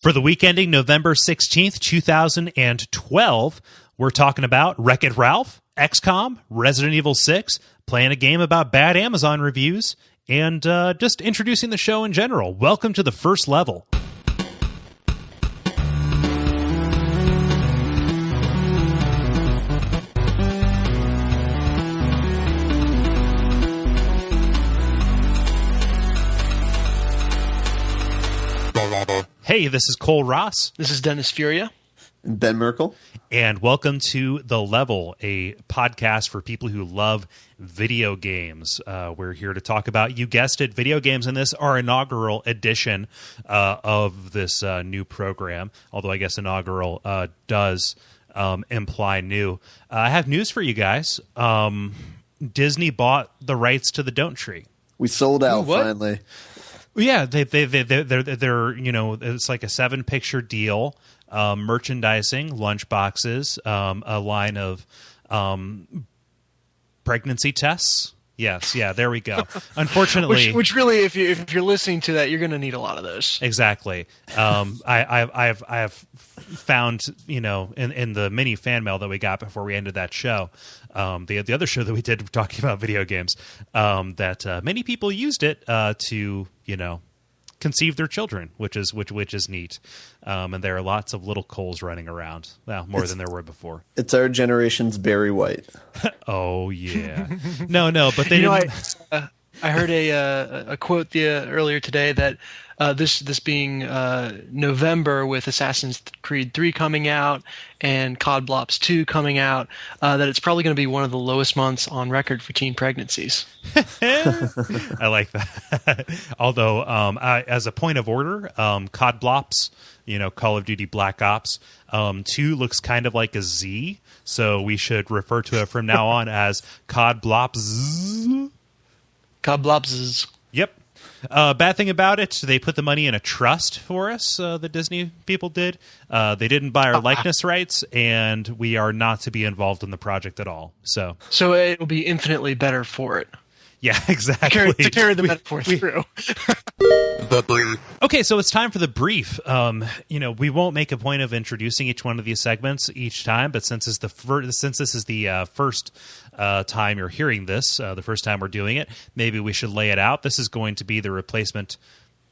For the week ending November 16th, 2012, we're talking about Wreck-It Ralph, XCOM, Resident Evil 6, playing a game about bad Amazon reviews, and just introducing the show in general. Welcome to the first level. Hey, this is Cole Ross. This is Dennis Furia. Ben Merkel. And welcome to The Level, a podcast for people who love video games. We're here to talk about, you guessed it, video games in this, our inaugural edition of this new program. Although I guess inaugural does imply new. I have news for you guys. Disney bought the rights to the Don't Tree. We sold out finally. Yeah, they're you know, it's like a 7-picture deal, merchandising, lunchboxes, a line of pregnancy tests. Yes, yeah, there we go. Unfortunately, which really, if you're listening to that, you're going to need a lot of those. Exactly. I have found, you know, in the mini fan mail that we got before we ended that show, the other show that we did talking about video games, that many people used it to, you know, conceive their children, which is neat. And there are lots of little Coles running around. Well, more than there were before. It's our generation's Barry White. Oh yeah. No, but they didn't. I heard a quote earlier today that this being November with Assassin's Creed 3 coming out and COD Blops 2 coming out, that it's probably going to be one of the lowest months on record for teen pregnancies. I like that. Although, as a point of order, COD Blops, you know, Call of Duty Black Ops 2 looks kind of like a Z, so we should refer to it from now on as COD Blops. COD Blops. Yep. Bad thing about it, they put the money in a trust for us, the Disney people did. They didn't buy our likeness rights, and we are not to be involved in the project at all. So it will be infinitely better for it. Yeah, exactly. To carry the metaphor through. Okay, so it's time for the brief. You know, we won't make a point of introducing each one of these segments each time, but since this is the first time you're hearing this, the first time we're doing it, maybe we should lay it out. This is going to be the replacement.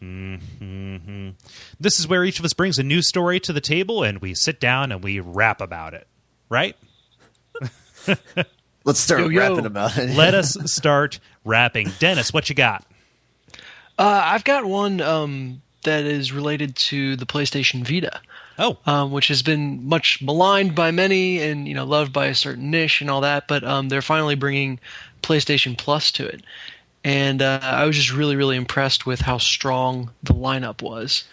This is where each of us brings a news story to the table, and we sit down and we rap about it, right? Let's start rapping about it. Let us start rapping. Dennis, what you got? I've got one that is related to the PlayStation Vita. Which has been much maligned by many and, you know, loved by a certain niche and all that, but they're finally bringing PlayStation Plus to it. And I was just really, really impressed with how strong the lineup was.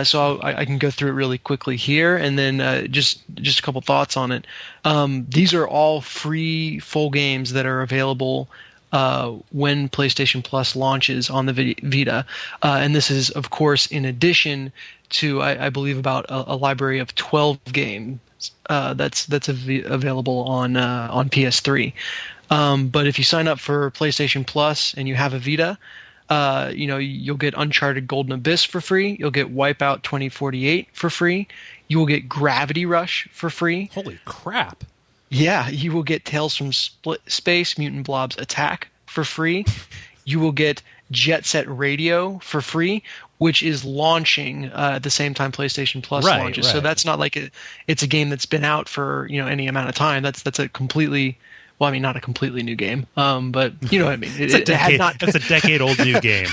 So I can go through it really quickly here, and then just a couple thoughts on it. These are all free full games that are available when PlayStation Plus launches on the Vita. And this is, of course, in addition to, I believe, about a library of 12 games that's available on PS3. But if you sign up for PlayStation Plus and you have a Vita, you know, you'll get Uncharted Golden Abyss for free. You'll get Wipeout 2048 for free. You will get Gravity Rush for free. Holy crap. Yeah, you will get Tales from Space, Mutant Blobs Attack for free. You will get Jet Set Radio for free, which is launching at the same time PlayStation Plus launches. Right. So that's not like it's a game that's been out for, you know, any amount of time. That's a completely, well, I mean, not a completely new game, but you know what I mean. It's a decade-old new game.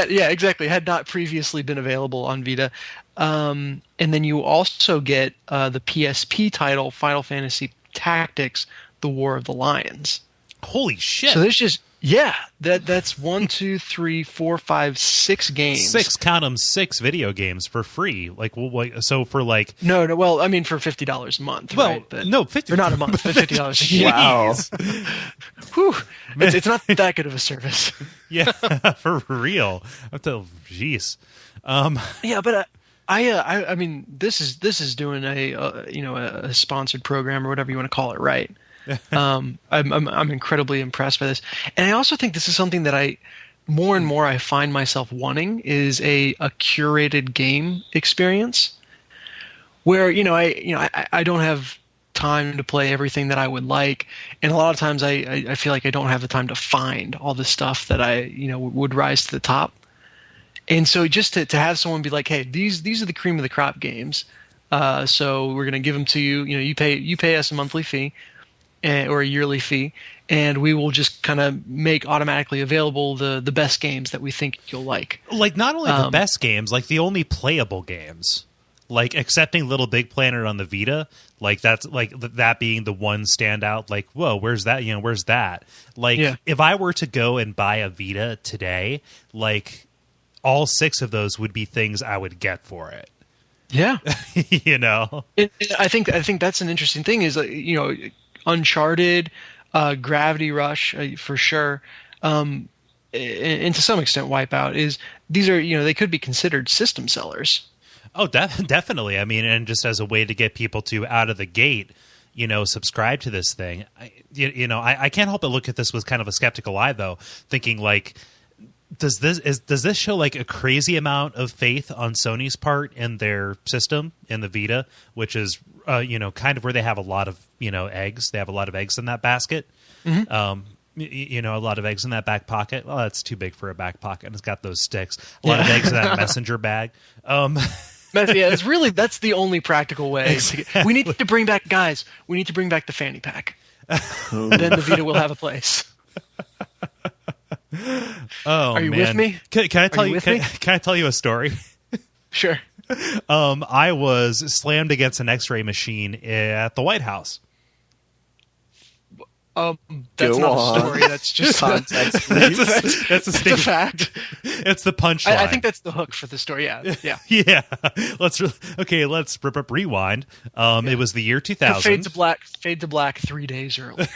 Yeah, exactly. Had not previously been available on Vita. And then you also get the PSP title Final Fantasy Tactics: The War of the Lions. Holy shit! So there's just that's 1, 2, 3, 4, 5, 6 games. 6 video games for free. Like, well, so for like no. Well, I mean for $50 a month. Well, right? But, no, 50 or not a month, but $50 a year. Wow. Whew. It's not that good of a service. Yeah, for real. Jeez. Yeah, but. I mean, this is doing a sponsored program or whatever you want to call it, right? I'm incredibly impressed by this, and I also think this is something that more and more I find myself wanting is a curated game experience where, I don't have time to play everything that I would like. And a lot of times I feel like I don't have the time to find all the stuff that I, would rise to the top. And so just to have someone be like, hey, these are the cream of the crop games. So we're going to give them to you. You pay us a monthly fee or a yearly fee, and we will just kind of make automatically available the best games that we think you'll like. Like not only the best games, like the only playable games. Like accepting Little Big Planet on the Vita, like that's like that being the one standout. Like, whoa, where's that? Where's that? Like, if I were to go and buy a Vita today, like all 6 of those would be things I would get for it. Yeah, I think that's an interesting thing. Is Uncharted, Gravity Rush for sure, and to some extent Wipeout. These are they could be considered system sellers. Oh, definitely. I mean, and just as a way to get people to out of the gate, subscribe to this thing. I can't help but look at this with kind of a skeptical eye, though, thinking like, does this show like a crazy amount of faith on Sony's part in their system, in the Vita, which is kind of where they have a lot of eggs. They have a lot of eggs in that basket. Mm-hmm. A lot of eggs in that back pocket. Well, that's too big for a back pocket. And it's got those sticks. A lot of eggs in that messenger bag. That's the only practical way. Exactly. We need to bring back the fanny pack. Then the Vita will have a place. Oh, are you man. with me? Can I tell you? Can I tell you a story? Sure. I was slammed against an X-ray machine at the White House. That's not a story. That's just context. That's a fact. It's the punchline. I think that's the hook for the story. Yeah. Yeah. Let's rewind. It was the year 2000. Fade to black 3 days earlier.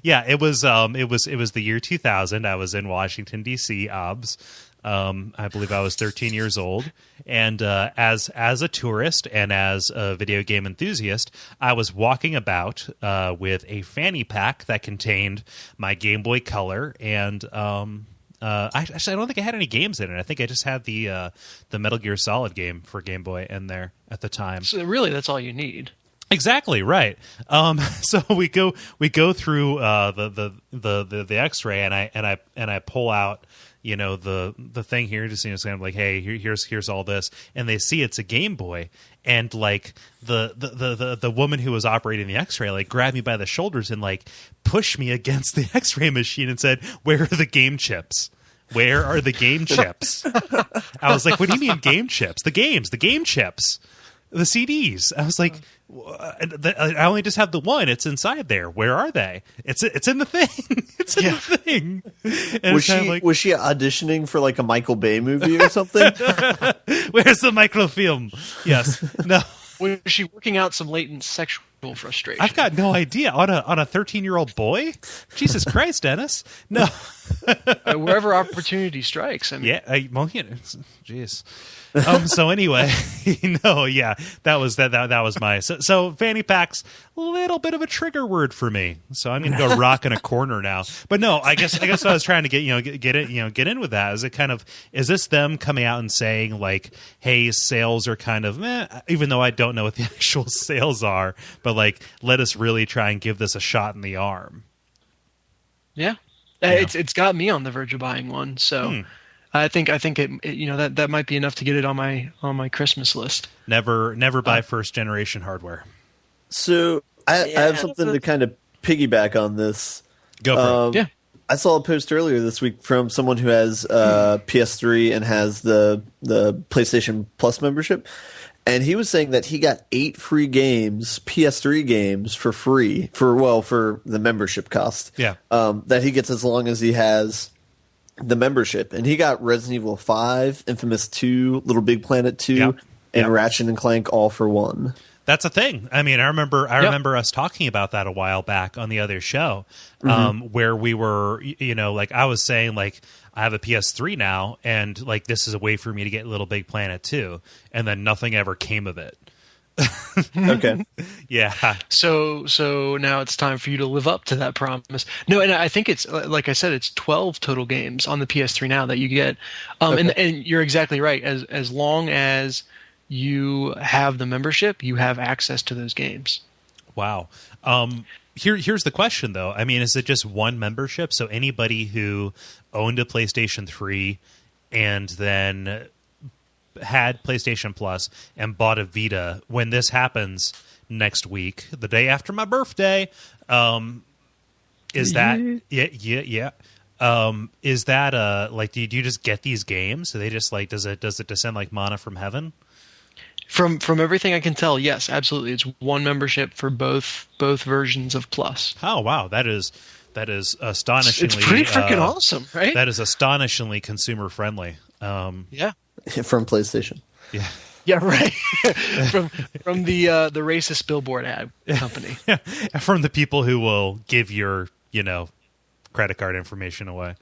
Yeah. It was the year 2000. I was in Washington D.C. I believe I was 13 years old, and as a tourist and as a video game enthusiast, I was walking about with a fanny pack that contained my Game Boy Color, and I don't think I had any games in it. I think I just had the Metal Gear Solid game for Game Boy in there at the time. So really, that's all you need. Exactly right. So we go through the X-ray, and I pull out the thing here, just kind of like, hey, here's all this, and they see it's a Game Boy, and like the woman who was operating the X-ray like grabbed me by the shoulders and like pushed me against the X-ray machine and said, "Where are the game chips? Where are the game chips?" I was like, "What do you mean game chips? The game chips." The CDs. I was like, I only just have the one. It's inside there. Where are they? It's in the thing. It's in the thing. And was she auditioning for like a Michael Bay movie or something? Where's the microfilm? Yes. No. Was she working out some latent sexual frustration? I've got no idea. On a 13-year-old boy? Jesus Christ, Dennis. No. Wherever opportunity strikes. I mean. Yeah. Jeez. So anyway, that was my so fanny packs, a little bit of a trigger word for me. So I'm going to go rock in a corner now. But no, I guess what I was trying to get in with that is this them coming out and saying like, hey, sales are kind of meh, even though I don't know what the actual sales are, but like, let us really try and give this a shot in the arm. Yeah. It's got me on the verge of buying one. So. I think it that might be enough to get it on my Christmas list. Never buy first generation hardware. So I have something to kind of piggyback on this. Go for it. Yeah. I saw a post earlier this week from someone who has PS3 and has the PlayStation Plus membership, and he was saying that he got 8 free games, PS3 games, for free for the membership cost. Yeah. That he gets as long as he has the membership, and he got Resident Evil 5, Infamous 2, Little Big Planet 2, and Ratchet and Clank all for one. That's a thing. I mean, I remember us talking about that a while back on the other show, where we were, like I was saying, like I have a PS3 now, and like this is a way for me to get Little Big Planet 2, and then nothing ever came of it. Okay. Yeah. So now it's time for you to live up to that promise. No, and I think it's like I said, it's 12 total games on the PS3 now that you get. And you're exactly right. As long as you have the membership, you have access to those games. Wow. Here's the question, though. I mean, is it just one membership? So anybody who owned a PlayStation 3 and then had PlayStation Plus and bought a Vita, when this happens next week, the day after my birthday, is that is that like do you just get these games? So they just like does it descend like manna from heaven? From everything I can tell, yes, absolutely. It's one membership for both versions of Plus. Oh wow, that is astonishingly. It's pretty freaking awesome, right? That is astonishingly consumer friendly. Yeah. From PlayStation. Yeah. Yeah, right. from the racist billboard ad company. From the people who will give your, credit card information away.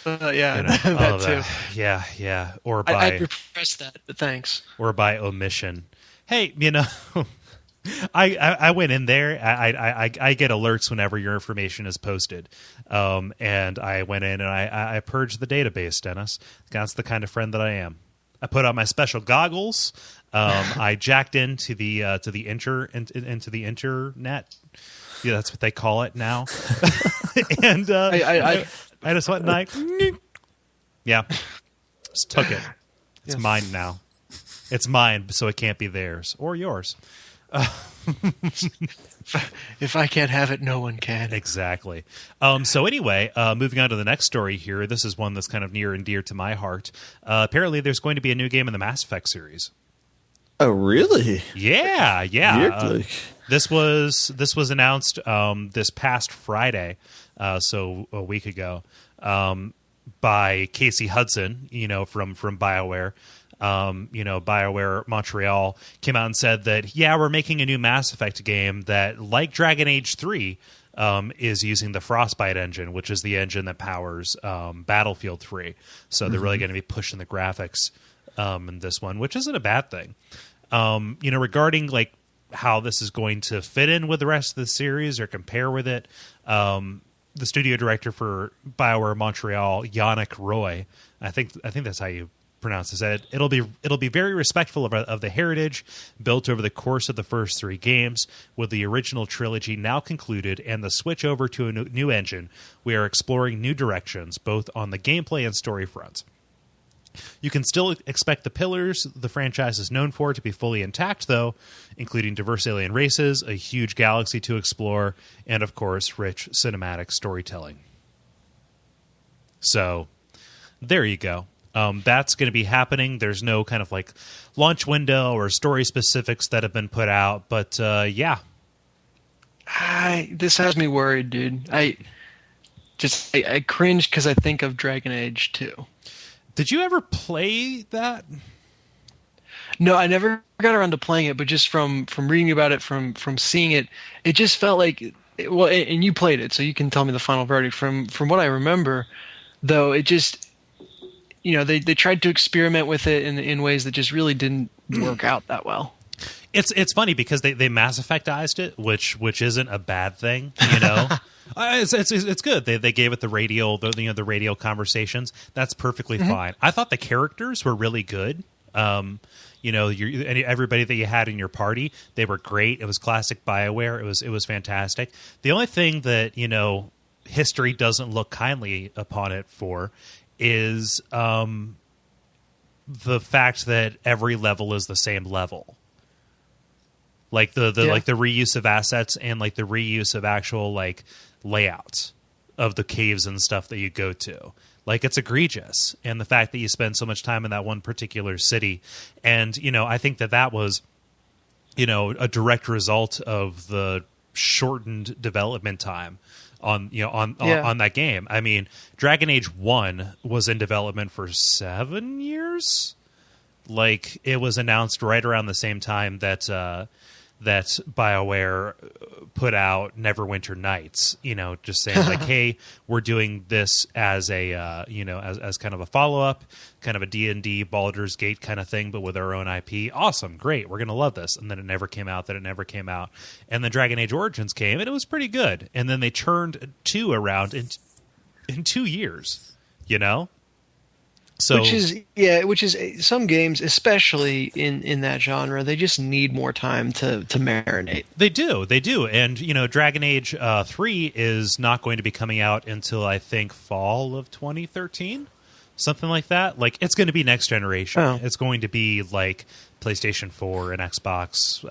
Yeah, that too. Yeah. Or by I'd repress that, but thanks. Or by omission. Hey, I went in there. I get alerts whenever your information is posted, and I went in and I purged the database. Dennis, that's the kind of friend that I am. I put on my special goggles. I jacked into the internet. Yeah, that's what they call it now. And I just went and just took it. It's mine now. It's mine, so it can't be theirs or yours. If I can't have it, no one can. Exactly. So anyway, moving on to the next story here. This is one that's kind of near and dear to my heart. Apparently, there's going to be a new game in the Mass Effect series. Oh, really? Yeah. This was announced this past Friday, so a week ago, by Casey Hudson, from BioWare. BioWare Montreal came out and said that, we're making a new Mass Effect game that, like Dragon Age 3, is using the Frostbite engine, which is the engine that powers Battlefield 3. So they're really going to be pushing the graphics in this one, which isn't a bad thing. Regarding like how this is going to fit in with the rest of the series or compare with it, the studio director for BioWare Montreal, Yannick Roy, I think that's how you pronounce this. Said it'll be very respectful of the heritage built over the course of the first 3 games. With the original trilogy now concluded and the switch over to a new engine, we are exploring new directions both on the gameplay and story fronts. You can still expect the pillars the franchise is known for to be fully intact, though, including diverse alien races, a huge galaxy to explore, and, of course, rich cinematic storytelling. So, there you go. That's going to be happening. There's no kind of like launch window or story specifics that have been put out, but yeah. This has me worried, dude. I cringe because I think of Dragon Age 2. Did you ever play that? No, I never got around to playing it, but just from reading about it, from seeing it, it just felt like, well, and you played it, so you can tell me the final verdict. From what I remember, though, it just, they tried to experiment with it in ways that just really didn't work out that well. It's funny because they Mass Effectized it, which isn't a bad thing, It's good. They gave it the radio conversations. That's perfectly fine. I thought the characters were really good. Everybody that you had in your party, they were great. It was classic BioWare. It was fantastic. The only thing that history doesn't look kindly upon it for is the fact that every level is the same level. Like the reuse of assets and like the reuse of actual like layouts of the caves and stuff that you go to. Like, it's egregious. And the fact that you spend so much time in that one particular city. And, I think that was, a direct result of the shortened development time on that game. I mean, Dragon Age 1 was in development for 7 years. Like, it was announced right around the same time that that BioWare put out Neverwinter Nights, just saying like, hey, we're doing this as a, as kind of a follow-up, kind of a D&D Baldur's Gate kind of thing, but with our own IP. Awesome. Great. We're going to love this. And then it never came out, And then Dragon Age Origins came, and it was pretty good. And then they churned 2 around in 2 years, So, which is some games, especially in that genre, they just need more time to marinate. They do. And, Dragon Age 3 is not going to be coming out until, I think, fall of 2013, something like that. Like, it's going to be next generation. Oh. It's going to be like PlayStation 4 and Xbox,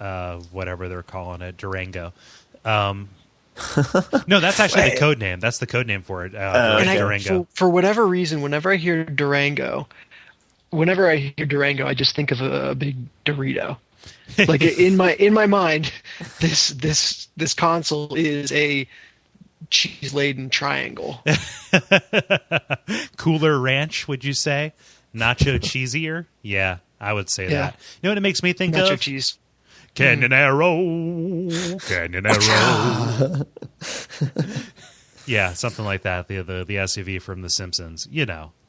whatever they're calling it, Durango. No, that's actually the code name. That's the code name for it. Durango. For whatever reason, whenever I hear Durango, I just think of a big Dorito. Like in my mind, this console is a cheese laden triangle. Cooler Ranch, would you say? Nacho cheesier? Yeah, I would say that. You know what it makes me think Nacho of? Cheese. Canyon Arrow. Yeah, something like that. The SUV from The Simpsons.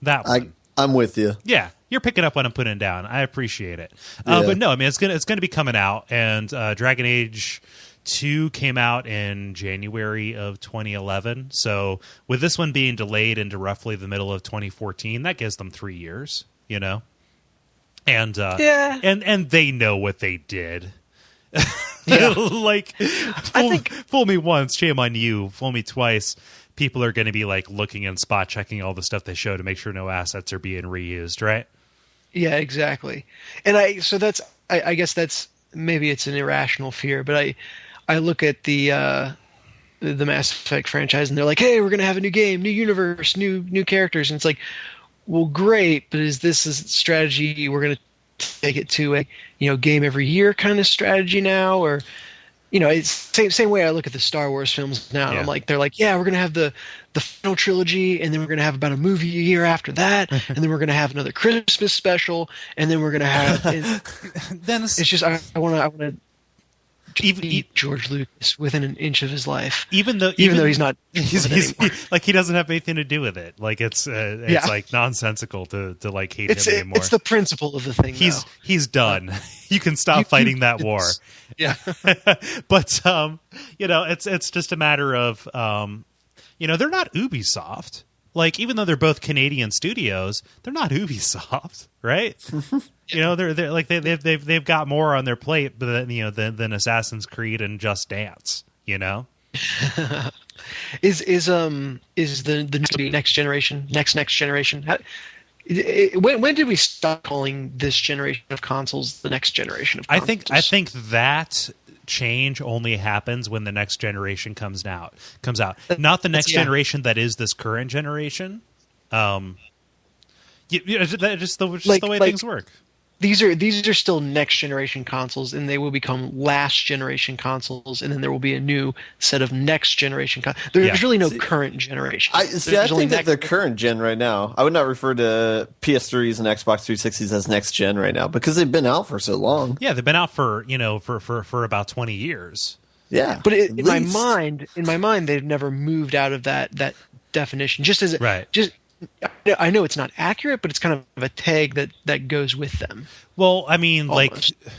That one. I'm with you. Yeah, you're picking up what I'm putting down. I appreciate it. But no, I mean it's gonna be coming out, and Dragon Age 2 came out in January of 2011. So with this one being delayed into roughly the middle of 2014, that gives them 3 years. And and they know what they did. Like, fool me once, shame on you. Fool me twice, people are going to be like looking and spot checking all the stuff they show to make sure no assets are being reused, right? Yeah, exactly. And I guess that's, maybe it's an irrational fear, but I look at the Mass Effect franchise and they're like, hey, we're going to have a new game, new universe, new characters, and it's like, well, great, but is this a strategy we're going to take it to a game every year kind of strategy now? Or it's same way I look at the Star Wars films now. Yeah. I'm like, they're like, yeah, we're gonna have the final trilogy, and then we're gonna have about a movie a year after that, and then we're gonna have another Christmas special, and then we're gonna have it's just I want to eat George Lucas within an inch of his life, even though he's not. He's like, he doesn't have anything to do with it. Like it's like nonsensical to like hate him anymore. It's the principle of the thing. He's done. You can stop fighting that war. Yeah, but it's just a matter of they're not Ubisoft. Like, even though they're both Canadian studios, they're not Ubisoft, right? They're like they've got more on their plate than Assassin's Creed and Just Dance. Is the next generation? When did we stop calling this generation of consoles the next generation of consoles? I think that change only happens when the next generation comes out. Not the next generation that is this current generation. Just the way things work. These are still next generation consoles, and they will become last generation consoles, and then there will be a new set of next generation consoles. There's really no current generation. I think that they're current gen right now. I would not refer to PS3s and Xbox 360s as next gen right now because they've been out for so long. Yeah, they've been out for about 20 years. Yeah, but in my mind, they've never moved out of that definition. Just as right. I know it's not accurate, but it's kind of a tag that goes with them. Well, I mean, almost. Like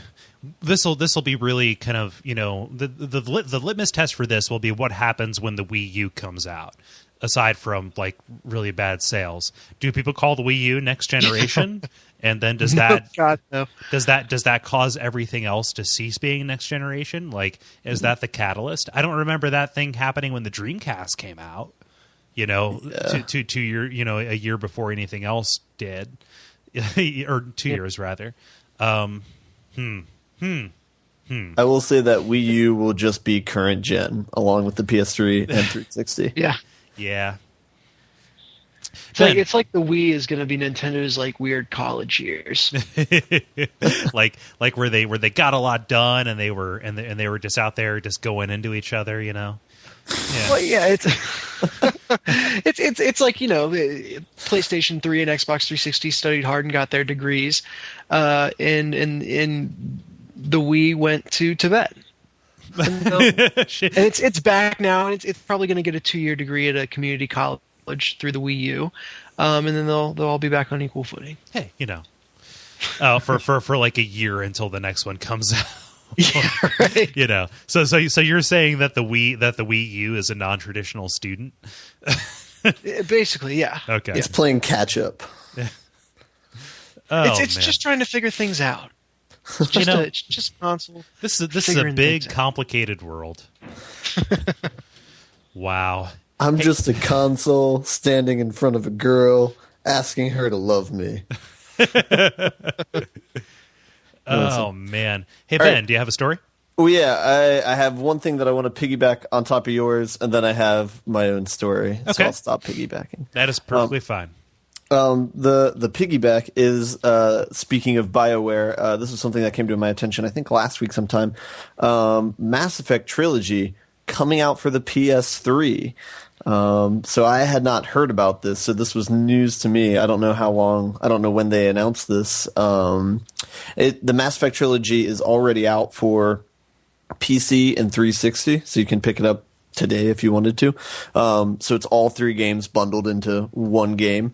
this'll be really kind of the litmus test for this will be what happens when the Wii U comes out. Aside from like really bad sales, do people call the Wii U next generation? And then does that does that cause everything else to cease being next generation? Like, is that the catalyst? I don't remember that thing happening when the Dreamcast came out. To a year before anything else did, or 2 years rather. I will say that Wii U will just be current gen, along with the PS3 and 360. Yeah. It's like the Wii is going to be Nintendo's like weird college years, like where they got a lot done and they were just out there just going into each other, Yeah. Well, yeah, it's like PlayStation 3 and Xbox 360 studied hard and got their degrees, and the Wii went to Tibet And it's back now, and it's probably going to get a 2-year degree at a community college through the Wii U, and then they'll all be back on equal footing. Hey, for like a year until the next one comes out. Yeah, right. So you're saying that the Wii U is a non-traditional student? Basically, yeah. Okay. It's playing catch up. It's just trying to figure things out. It's just a console. This is a big, complicated world. Wow. I'm just a console standing in front of a girl asking her to love me. Oh, man. Hey, Ben, do you have a story? Well, yeah, I have one thing that I want to piggyback on top of yours, and then I have my own story. Okay. So I'll stop piggybacking. That is perfectly fine. The piggyback is, speaking of BioWare, this was something that came to my attention, I think, last week sometime. Mass Effect Trilogy coming out for the PS3. So I had not heard about this, so this was news to me. I don't know when they announced this. The Mass Effect Trilogy is already out for PC and 360, so you can pick it up today if you wanted to. So it's all 3 games bundled into one game.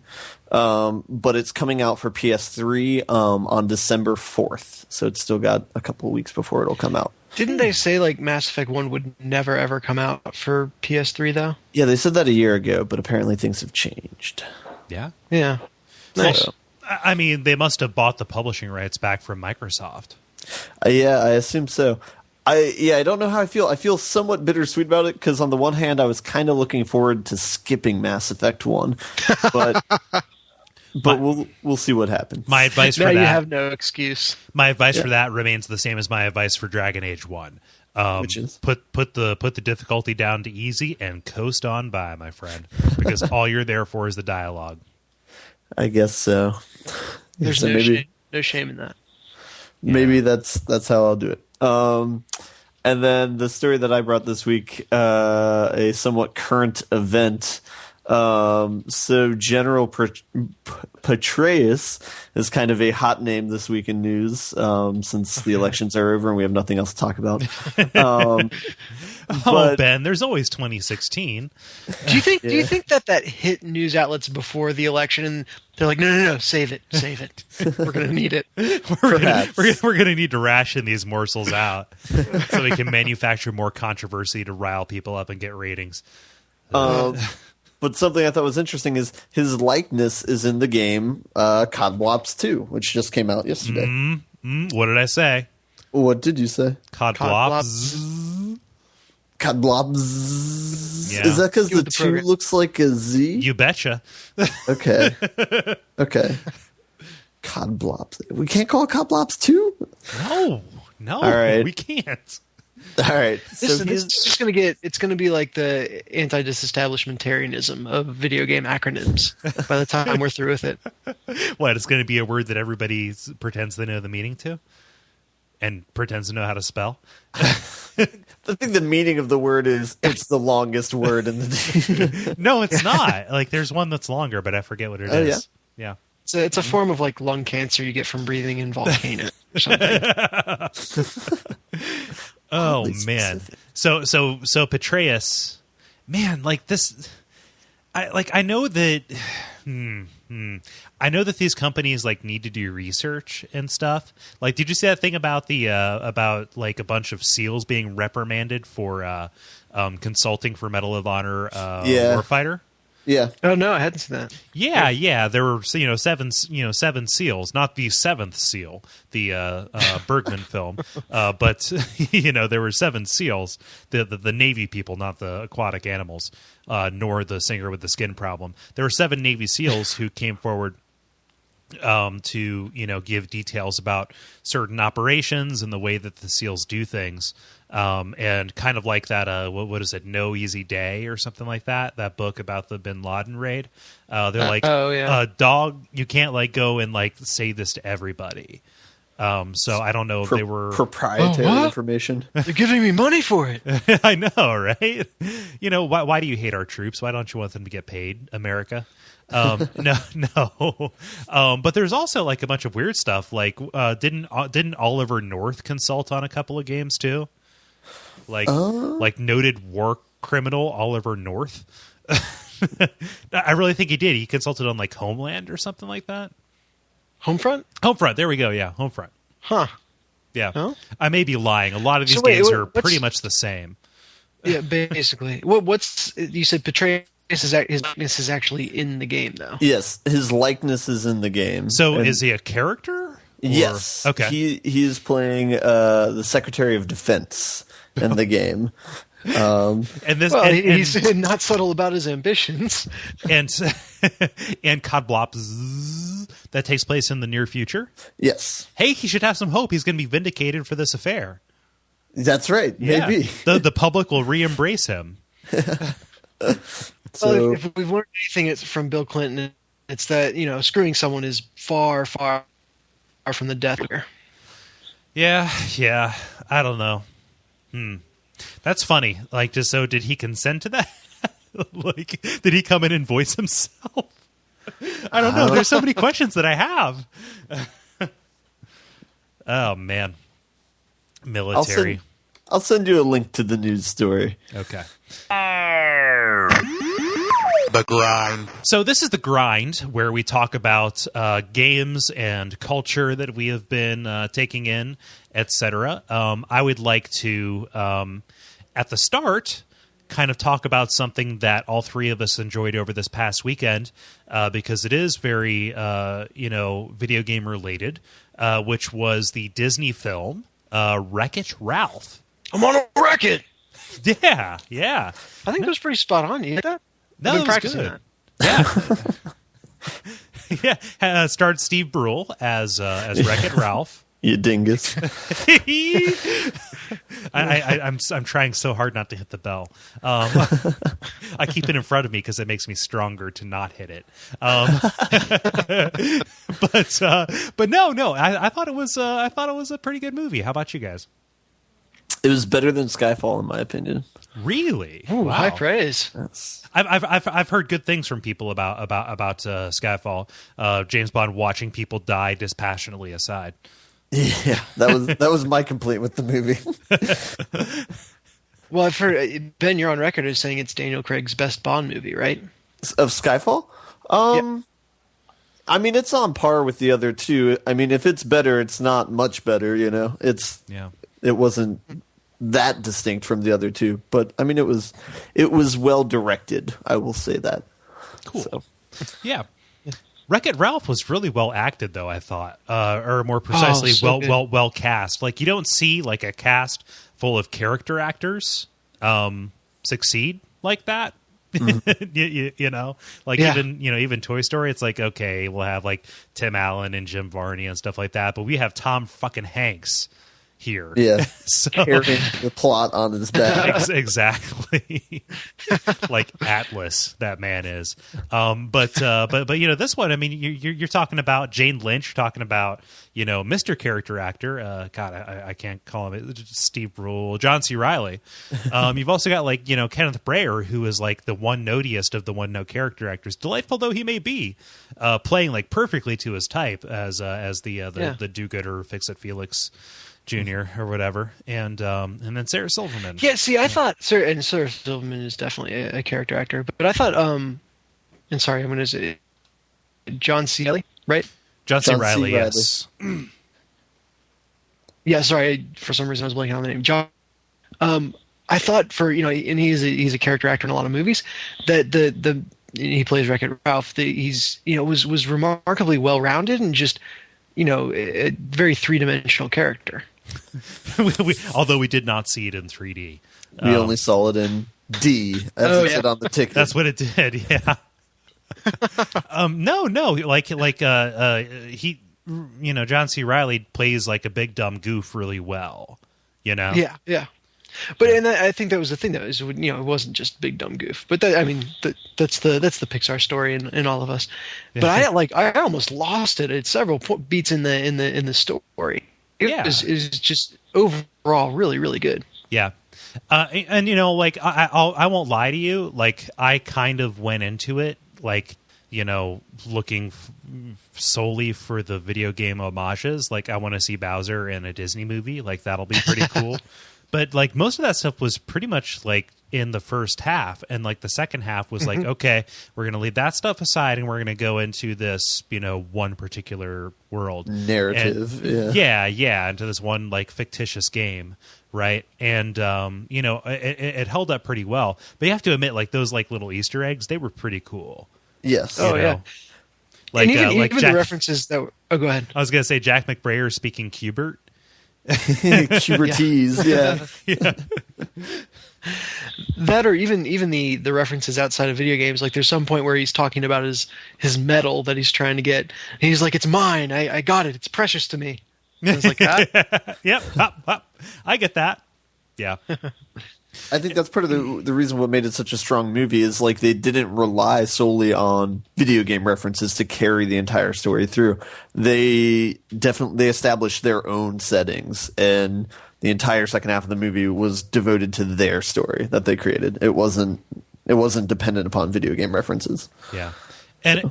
But it's coming out for PS3 on December 4th, so it's still got a couple of weeks before it'll come out. Didn't they say like Mass Effect 1 would never ever come out for PS3 though? Yeah, they said that a year ago, but apparently things have changed. Yeah? Yeah. Nice. So, I mean, they must have bought the publishing rights back from Microsoft. Yeah, I assume so. I don't know how I feel. I feel somewhat bittersweet about it because on the one hand, I was kind of looking forward to skipping Mass Effect 1, but we'll see what happens. My advice for now that, you have no excuse. My advice for that remains the same as my advice for Dragon Age 1. Which is put the difficulty down to easy and coast on by, my friend, because all you're there for is the dialogue. I guess so. There's so no shame in that. Maybe that's how I'll do it. And then the story that I brought this week, a somewhat current event. So General Petreus is kind of a hot name this week in news, since the elections are over and we have nothing else to talk about. Ben, there's always 2016. Do you think that hit news outlets before the election and they're like, no, save it. We're gonna need it. We're gonna need to ration these morsels out so we can manufacture more controversy to rile people up and get ratings. But something I thought was interesting is his likeness is in the game COD Blops 2, which just came out yesterday. What did I say? What did you say? COD Blops. COD Blops. Yeah. Is that because the 2 looks like a Z? You betcha. Okay. COD Blops. We can't call it COD Blops 2? No. All right. We can't. All right. This is just going to it's going to be like the anti-disestablishmentarianism of video game acronyms by the time we're through with it. What, it's going to be a word that everybody pretends they know the meaning to? And pretends to know how to spell? I think the meaning of the word is it's the longest word in the No, it's not. Like, there's one that's longer, but I forget what it is. Yeah. It's a form of like lung cancer you get from breathing in volcanoes or something. Oh man. So Petreus, man, like this, I know that I know that these companies like need to do research and stuff. Like, did you see that thing about the about like a bunch of SEALs being reprimanded for consulting for Medal of Honor warfighter? Yeah. Oh no, I hadn't seen that. Yeah. There were seven SEALs, not the seventh SEAL, the Bergman film, but there were 7 SEALs, the Navy people, not the aquatic animals, nor the singer with the skin problem. There were 7 Navy SEALs who came forward to give details about certain operations and the way that the SEALs do things. And kind of like that, what is it, No Easy Day or something like that book about the Bin Laden raid. They're like, dog, you can't like go and like say this to everybody. So I don't know if they were proprietary information. They're giving me money for it. I know, right? Why do you hate our troops? Why don't you want them to get paid, America? No. But there's also like a bunch of weird stuff. Like, didn't Oliver North consult on a couple of games too? like noted war criminal Oliver North. I really think he did. He consulted on like Homeland or something like that. Homefront. There we go. Yeah, Homefront. Huh. Yeah. Oh? I may be lying. A lot of these games are pretty much the same. Yeah, basically. What's you said? Petreus his likeness is actually in the game, though. Yes, his likeness is in the game. So is he a character? Or? Yes. Okay. He is playing the Secretary of Defense in the game. And he's not subtle about his ambitions. And Codblop that takes place in the near future. Yes. Hey, he should have some hope. He's going to be vindicated for this affair. That's right. Yeah. Maybe the public will re-embrace him. So, if we've learned anything it's from Bill Clinton, it's that screwing someone is far, far from the death. Yeah. I don't know. That's funny. Like, just so did he consent to that? Like, did he come in and voice himself? I don't know. There's so many questions that I have. Oh man, military. I'll send you a link to the news story. Okay. The Grind. So this is The Grind, where we talk about games and culture that we have been taking in, etc. I would like to, at the start, kind of talk about something that all three of us enjoyed over this past weekend, because it is very, video game related, which was the Disney film Wreck-It Ralph. I'm on a Wreck-It! Yeah. I think it was pretty spot on. You get that? No, it was good. That. Yeah. Starred Steve Brule as Wreck-It Ralph. You dingus. I'm trying so hard not to hit the bell. I keep it in front of me because it makes me stronger to not hit it. But no. I thought it was a pretty good movie. How about you guys? It was better than Skyfall, in my opinion. Really? Ooh, wow. High praise. Yes. I've heard good things from people about Skyfall. James Bond watching people die dispassionately aside. Yeah, that was my complaint with the movie. Well, I've heard Ben. You're on record as saying it's Daniel Craig's best Bond movie, right? Of Skyfall? Yeah. I mean, it's on par with the other two. I mean, if it's better, it's not much better. It wasn't that distinct from the other two, but I mean, it was well directed. I will say that. Cool. So. Yeah. Wreck-It Ralph was really well acted, though, I thought, or more precisely, well cast. Like, you don't see like a cast full of character actors succeed like that. Mm-hmm. Even Toy Story, it's like, okay, we'll have like Tim Allen and Jim Varney and stuff like that, but we have Tom fucking Hanks here. Yeah. So, carrying the plot on his back. Exactly. Like Atlas, that man is. But this one, I mean, you're talking about Jane Lynch, talking about, Mr. Character Actor. God, I can't call him Steve Brule, John C. Reilly. You've also got like, Kenneth Branagh, who is like the one notiest of the one note character actors, delightful though he may be, playing like perfectly to his type as the do-gooder Fix-It Felix Jr. or whatever, and then Sarah Silverman. Yeah, see, I thought Sarah Silverman is definitely a character actor, but I thought, and sorry, I'm going to say John C. Reilly, right? John C. Reilly, yes. Yeah, sorry, for some reason I was blanking on the name. John. I thought and he's a character actor in a lot of movies, that he plays Wreck-It Ralph. He's was remarkably well rounded and just a very three-dimensional character. Although we did not see it in 3D. We only saw it in D, as it said on the ticket. That's what it did, yeah. No, he, John C. Reilly plays like a big dumb goof really well, Yeah. But and I think that was the thing, though, is it wasn't just big dumb goof. But that's the Pixar story in all of us. But I almost lost it at several beats in the story. It was just overall really, really good. Yeah. And I won't lie to you, like I kind of went into it like looking solely for the video game homages. Like I want to see Bowser in a Disney movie, like that'll be pretty cool. but like most of that stuff was pretty much like in the first half, and like the second half was like, okay, we're going to leave that stuff aside and we're going to go into this, one particular world narrative. And, yeah, into this one like fictitious game. Right. And, it held up pretty well, but you have to admit, like those like little Easter eggs, they were pretty cool. Yes. Yeah. Like, and even Jack, the references that go ahead. I was going to say Jack McBrayer speaking Cubert. Cubertese, yeah. That, or even the references outside of video games. Like there's some point where he's talking about his medal that he's trying to get. And he's like, "It's mine. I got it. It's precious to me." And I was like, Yep. Hop. I get that. Yeah. I think that's part of the reason what made it such a strong movie is like they didn't rely solely on video game references to carry the entire story through. They established their own settings, and the entire second half of the movie was devoted to their story that they created. It wasn't dependent upon video game references. Yeah. And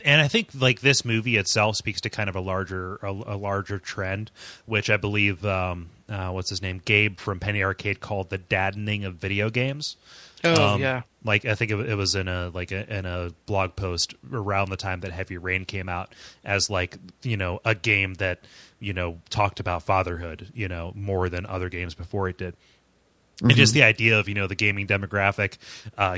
I think like this movie itself speaks to kind of a larger trend, which I believe what's his name, Gabe from Penny Arcade called the daddening of video games. Yeah. Like I think it was in a blog post around the time that Heavy Rain came out as like a game that talked about fatherhood more than other games before it did. And just the idea of, the gaming demographic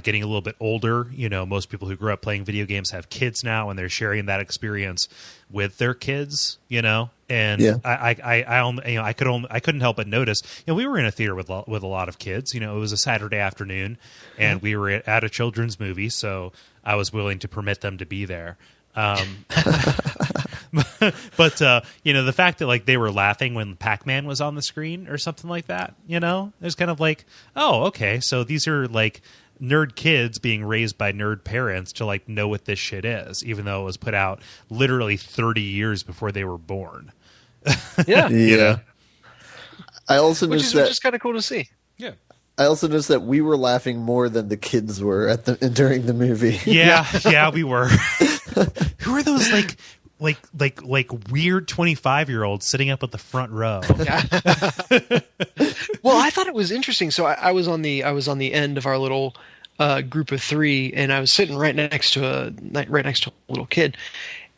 getting a little bit older. Most people who grew up playing video games have kids now, and they're sharing that experience with their kids. And yeah. I couldn't help but notice. We were in a theater with a lot of kids. It was a Saturday afternoon, and we were at a children's movie, so I was willing to permit them to be there. But the fact that like they were laughing when Pac-Man was on the screen or something like that, it's kind of like, oh, okay, so these are like nerd kids being raised by nerd parents to like know what this shit is, even though it was put out literally 30 years before they were born. Yeah. I also noticed which is kind of cool to see. Yeah. I also noticed that we were laughing more than the kids were during the movie. Yeah, we were. Who are those like weird 25-year-olds sitting up at the front row? Well, I thought it was interesting. So I was on the end of our little group of three, and I was sitting right next to a little kid,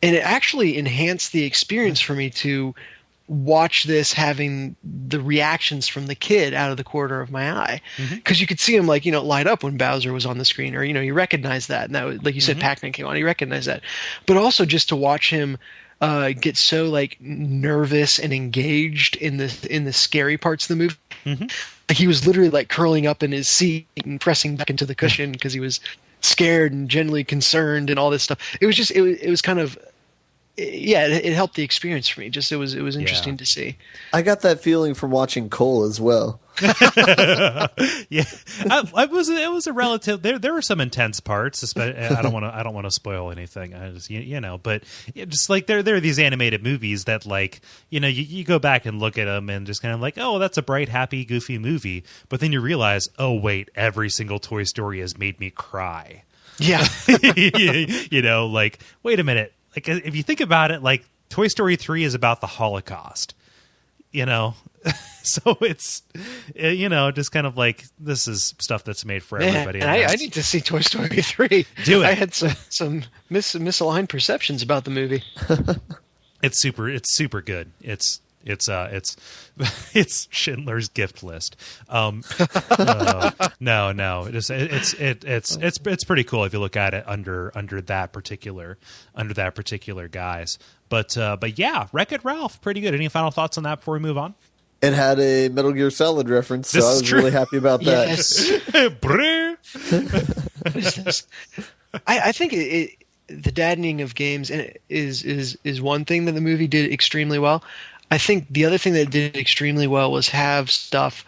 and it actually enhanced the experience for me to watch this, having the reactions from the kid out of the corner of my eye, because you could see him like light up when Bowser was on the screen, or you recognize that, and that was, like you said, Pac-Man came on, you recognize that, but also just to watch him get so like nervous and engaged in the scary parts of the movie. Like he was literally like curling up in his seat and pressing back into the cushion because he was scared and genuinely concerned and all this stuff. It was just it was kind of. Yeah, it helped the experience for me. Just it was interesting to see. I got that feeling from watching Kole as well. Yeah, it was a relative. There were some intense parts. Especially, I don't want to spoil anything. I just but just like there are these animated movies that like you go back and look at them and just kind of like, oh, that's a bright, happy, goofy movie. But then you realize, oh wait, every single Toy Story has made me cry. Yeah, like wait a minute. Like if you think about it, like Toy Story 3 is about the Holocaust, so it's just kind of like this is stuff that's made for everybody. And I need to see Toy Story 3. Do it. I had some misaligned perceptions about the movie. It's super good. It's Schindler's gift list. No, it's pretty cool if you look at it under that particular guise. But yeah, Wreck-It Ralph, pretty good. Any final thoughts on that before we move on? It had a Metal Gear Solid reference, so I was really happy about that. Yes. What is this? I think the daddening of games is one thing that the movie did extremely well. I think the other thing that it did extremely well was have stuff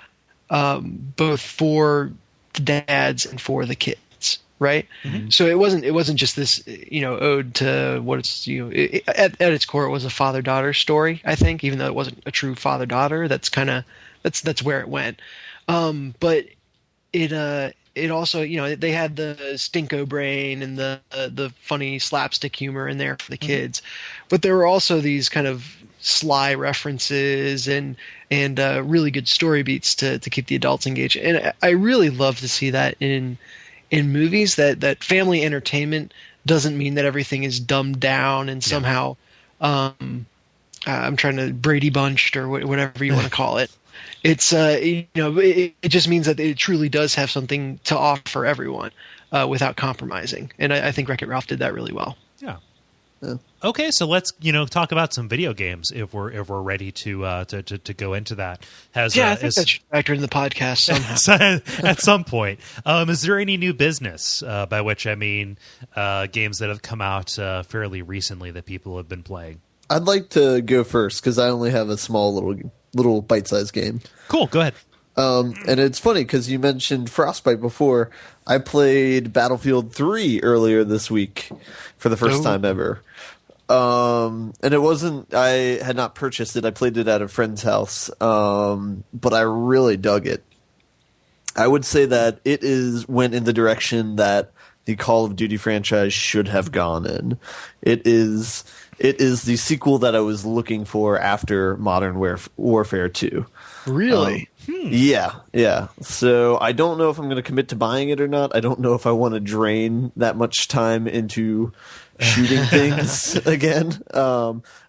both for the dads and for the kids, right? So it wasn't just this ode to what it's at its core it was a father-daughter story. I think, even though it wasn't a true father-daughter, that's where it went. But it also they had the stinko brain and the funny slapstick humor in there for the kids, but there were also these kind of sly references and really good story beats to keep the adults engaged. And I really love to see that in movies, that family entertainment doesn't mean that everything is dumbed down and somehow I'm trying to Brady Bunched or whatever you want to call it. It's it just means that it truly does have something to offer everyone without compromising. And I think Wreck-It Ralph did that really well. Yeah. Okay, so let's talk about some video games if we're ready to go into that. I think that should factor in the podcast somehow. At some point, is there any new business? By which I mean games that have come out fairly recently that people have been playing. I'd like to go first because I only have a small little bite-sized game. Cool, go ahead. And it's funny because you mentioned Frostbite before. I played Battlefield 3 earlier this week for the first time ever. And it wasn't, I had not purchased it. I played it at a friend's house. But I really dug it. I would say that went in the direction that the Call of Duty franchise should have gone in. It is the sequel that I was looking for after Modern Warfare 2. Really? Yeah. So I don't know if I'm going to commit to buying it or not. I don't know if I want to drain that much time into shooting things again,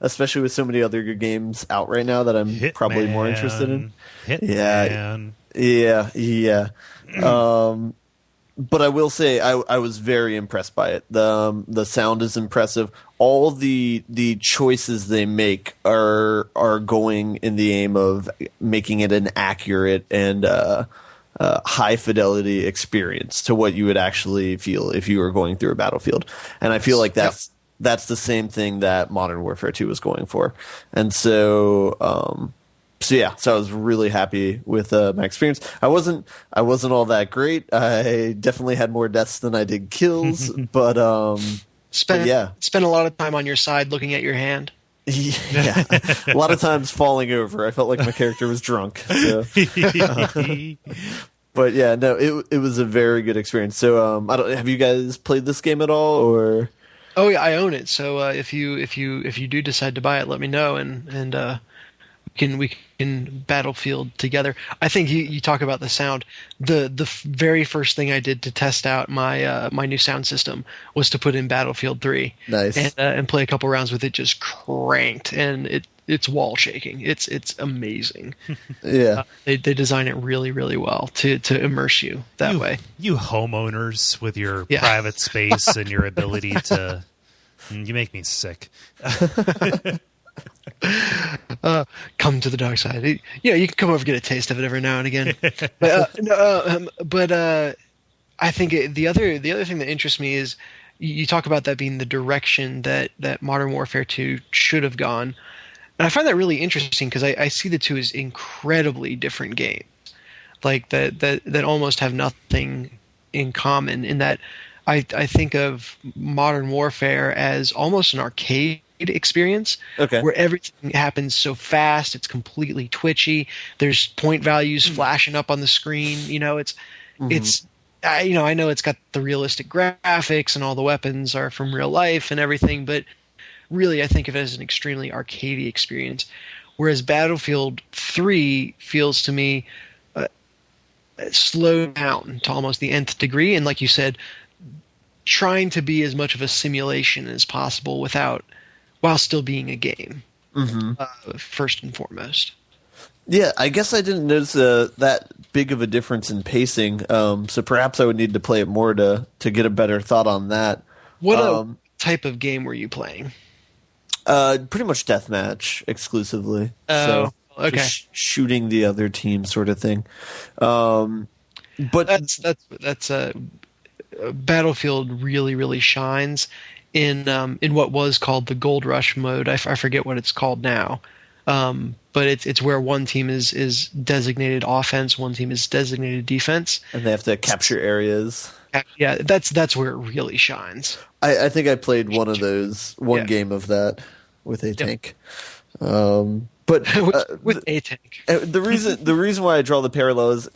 especially with so many other good games out right now that I'm probably more interested in. Yeah. But I will say I was very impressed by it. The sound is impressive. All the choices they make are going in the aim of making it an accurate and high fidelity experience to what you would actually feel if you were going through a battlefield. And I feel like that's the same thing that Modern Warfare 2 was going for. And so I was really happy with my experience. I wasn't all that great. I definitely had more deaths than I did kills, but spent a lot of time on your side looking at your hand. Yeah, a lot of times falling over. I felt like my character was drunk. So. But yeah, no, it was a very good experience. So have you guys played this game at all, or? Oh yeah, I own it. So if you do decide to buy it, let me know and we can Battlefield together. I think you talk about the sound. The very first thing I did to test out my my new sound system was to put in Battlefield 3. Nice. And play a couple rounds with it just cranked, and it's wall shaking. It's amazing. Yeah. They design it really, really well to immerse you that way. You homeowners with your private space and your ability to you make me sick. Come to the dark side. You can come over and get a taste of it every now and again. But I think the other thing that interests me is you talk about that being the direction that Modern Warfare 2 should have gone. And I find that really interesting because I see the two as incredibly different games, like that almost have nothing in common. In that, I think of Modern Warfare as almost an arcade experience, where everything happens so fast, it's completely twitchy. There's point values flashing up on the screen. I know it's got the realistic graphics and all the weapons are from real life and everything, but really I think of it as an extremely arcadey experience. Whereas Battlefield 3 feels to me slowed down to almost the nth degree, and like you said, trying to be as much of a simulation as possible while still being a game, first and foremost. Yeah, I guess I didn't notice that big of a difference in pacing, so perhaps I would need to play it more to get a better thought on that. What type of game were you playing? Pretty much deathmatch exclusively. Oh, so okay. Just shooting the other team sort of thing. But that's Battlefield really, really shines in what was called the Gold Rush mode. I forget what it's called now, but it's where one team is designated offense, one team is designated defense, and they have to capture areas. Yeah, that's where it really shines. I think I played one of those game of that with a tank. But with a tank. The reason why I draw the parallel is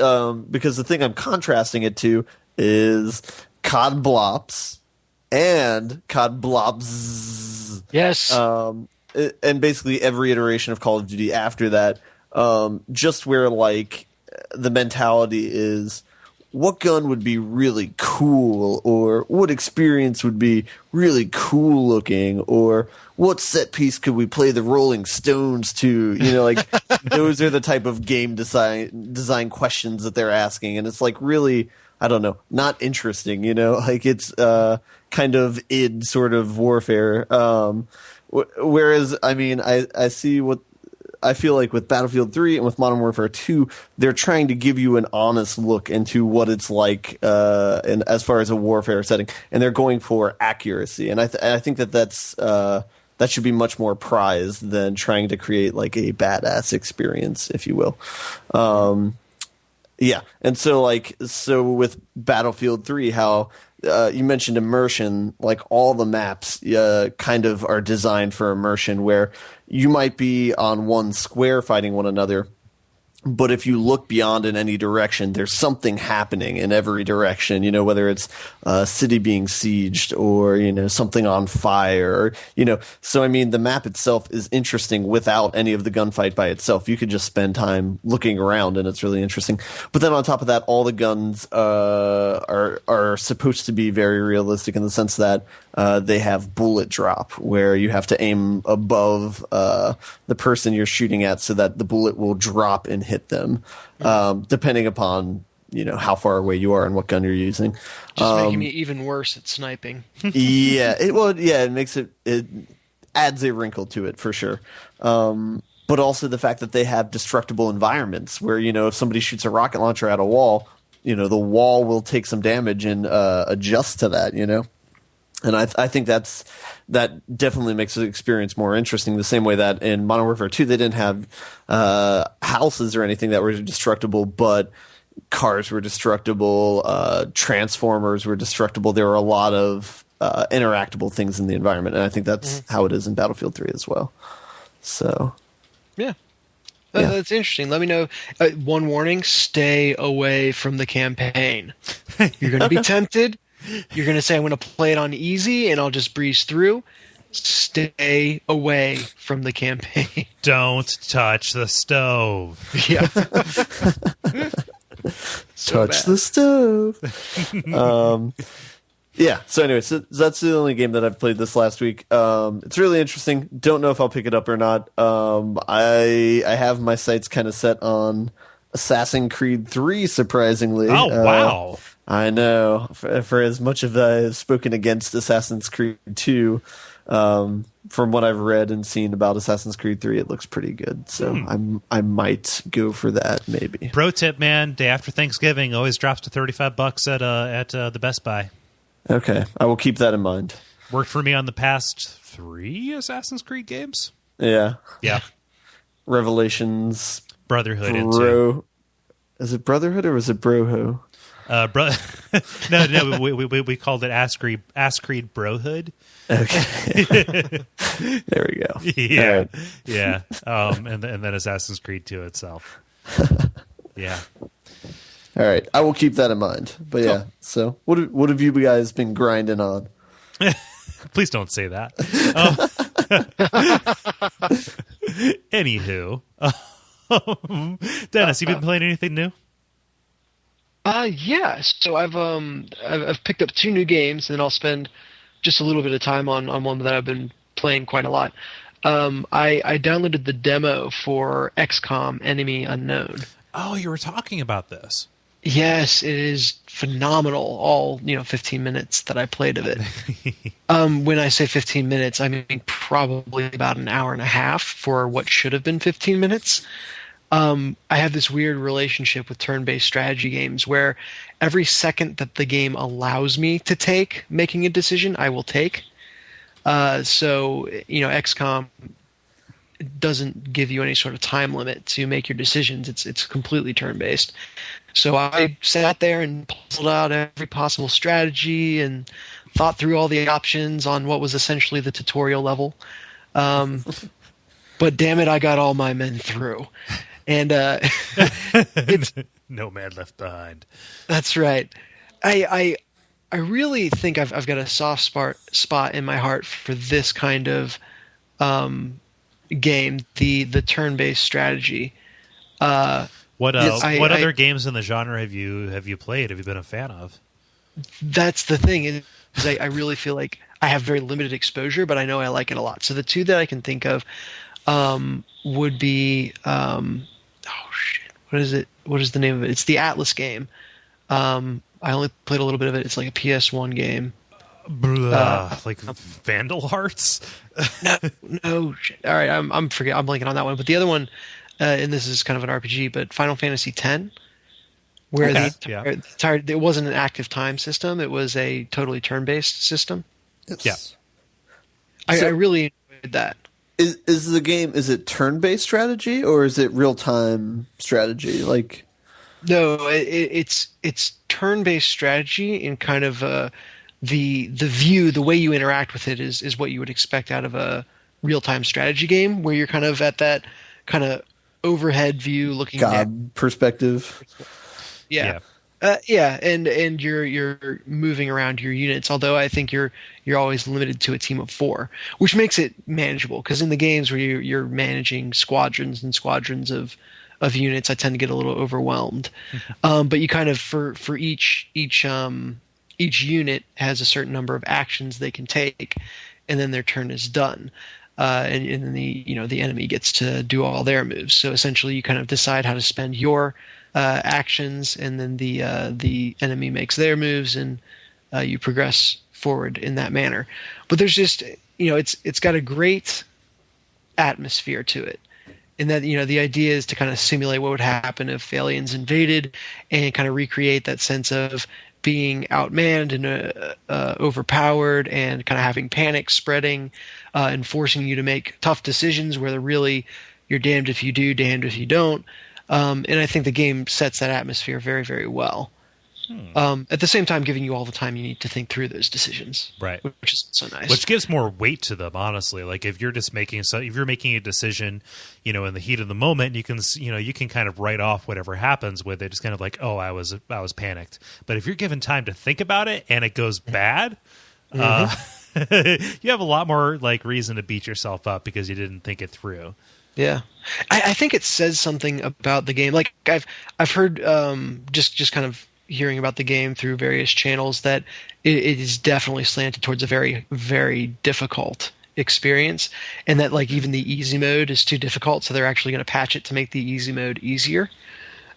because the thing I'm contrasting it to is COD Blops and COD Blobs. Yes. and basically every iteration of Call of Duty after that, just where like the mentality is, what gun would be really cool, or what experience would be really cool looking, or what set piece could we play the Rolling Stones to? Like those are the type of game design questions that they're asking, and it's like really, I don't know, not interesting. Like it's kind of id sort of warfare. Whereas, I mean, I see what. I feel like with Battlefield 3 and with Modern Warfare 2, they're trying to give you an honest look into what it's like and as far as a warfare setting, and they're going for accuracy. And I think that's that should be much more prized than trying to create like a badass experience, if you will. Yeah, and so with Battlefield 3, how you mentioned immersion, like all the maps kind of are designed for immersion, where you might be on one square fighting one another, but if you look beyond in any direction, there's something happening in every direction, whether it's a city being sieged or, something on fire, So, I mean, the map itself is interesting without any of the gunfight by itself. You could just spend time looking around, and it's really interesting. But then on top of that, all the guns are supposed to be very realistic in the sense that they have bullet drop, where you have to aim above the person you're shooting at so that the bullet will drop and hit them, depending upon how far away you are and what gun you're using. Just making me even worse at sniping. It makes it adds a wrinkle to it for sure. But also the fact that they have destructible environments where if somebody shoots a rocket launcher at a wall, the wall will take some damage and adjust to that. And I think that definitely makes the experience more interesting, the same way that in Modern Warfare 2 they didn't have houses or anything that were destructible, but cars were destructible, transformers were destructible. There were a lot of interactable things in the environment, and I think that's how it is in Battlefield 3 as well. So, yeah. That's interesting. Let me know. One warning, stay away from the campaign. You're going to be tempted. You're going to say, I'm going to play it on easy and I'll just breeze through. Stay away from the campaign. Don't touch the stove. Yeah. Touch the stove. Yeah. So anyway, that's the only game that I've played this last week. It's really interesting. Don't know if I'll pick it up or not. I have my sights kind of set on Assassin's Creed 3, surprisingly. Oh, wow. I know. For as much as I've spoken against Assassin's Creed 2, from what I've read and seen about Assassin's Creed 3, it looks pretty good. So I might go for that, maybe. Pro tip, man, day after Thanksgiving always drops to $35 at the Best Buy. Okay, I will keep that in mind. Worked for me on the past 3 Assassin's Creed games. Yeah. Revelations, Brotherhood, into. Is it Brotherhood or was it Broho? No, we called it Ask Creed Brohood. Okay. There we go. Yeah, right. Yeah. And then Assassin's Creed 2 itself. Yeah. All right, I will keep that in mind. But cool. Yeah, so what have you guys been grinding on? Please don't say that. Anywho, Dennis, you been playing anything new? Yeah. So I've picked up 2 new games, and I'll spend just a little bit of time on one that I've been playing quite a lot. I downloaded the demo for XCOM Enemy Unknown. Oh, you were talking about this. Yes, it is phenomenal. All 15 minutes that I played of it. When I say 15 minutes, I mean probably about an hour and a half for what should have been 15 minutes. I have this weird relationship with turn-based strategy games where every second that the game allows me to take making a decision, I will take. So XCOM doesn't give you any sort of time limit to make your decisions. It's completely turn-based. So I sat there and puzzled out every possible strategy and thought through all the options on what was essentially the tutorial level. But damn it, I got all my men through. And it's no man left behind. That's right. I really think I've got a soft spot in my heart for this kind of game, the turn-based strategy. What other games in the genre have you played? Have you been a fan of? That's the thing. Is I really feel like I have very limited exposure, but I know I like it a lot. So the two that I can think of would be what is it? What is the name of it? It's the Atlas game. I only played a little bit of it. It's like a PS1 game. Like Vandal Hearts? No. Shit. All right, I'm blanking on that one. But the other one, and this is kind of an RPG, but Final Fantasy X, where it wasn't an active time system. It was a totally turn-based system. Yes. Yeah. I really enjoyed that. Is the game, is it turn-based strategy or is it real-time strategy? Like, no, it's turn-based strategy in kind of the view, the way you interact with it is what you would expect out of a real-time strategy game, where you're kind of at that kind of overhead view looking God perspective. Yeah. And you're moving around your units, although I think you're always limited to a team of 4, which makes it manageable, because in the games where you're managing squadrons and squadrons of units, I tend to get a little overwhelmed. But you kind of for each unit has a certain number of actions they can take, and then their turn is done. And then the enemy gets to do all their moves. So essentially, you kind of decide how to spend your actions, and then the enemy makes their moves, and you progress forward in that manner. But there's just it's got a great atmosphere to it, in that the idea is to kind of simulate what would happen if aliens invaded, and kind of recreate that sense of being outmanned and overpowered, and kind of having panic spreading, and forcing you to make tough decisions where you're damned if you do, damned if you don't. And I think the game sets that atmosphere very, very well. At the same time, giving you all the time you need to think through those decisions, right? Which is so nice. Which gives more weight to them, honestly. Like if you're just making a decision, in the heat of the moment, you can kind of write off whatever happens with it. It's kind of like, oh, I was panicked. But if you're given time to think about it and it goes bad, you have a lot more like reason to beat yourself up because you didn't think it through. Yeah, I think it says something about the game. Like I've heard just kind of hearing about the game through various channels that it is definitely slanted towards a very, very difficult experience, and that like even the easy mode is too difficult, so they're actually going to patch it to make the easy mode easier.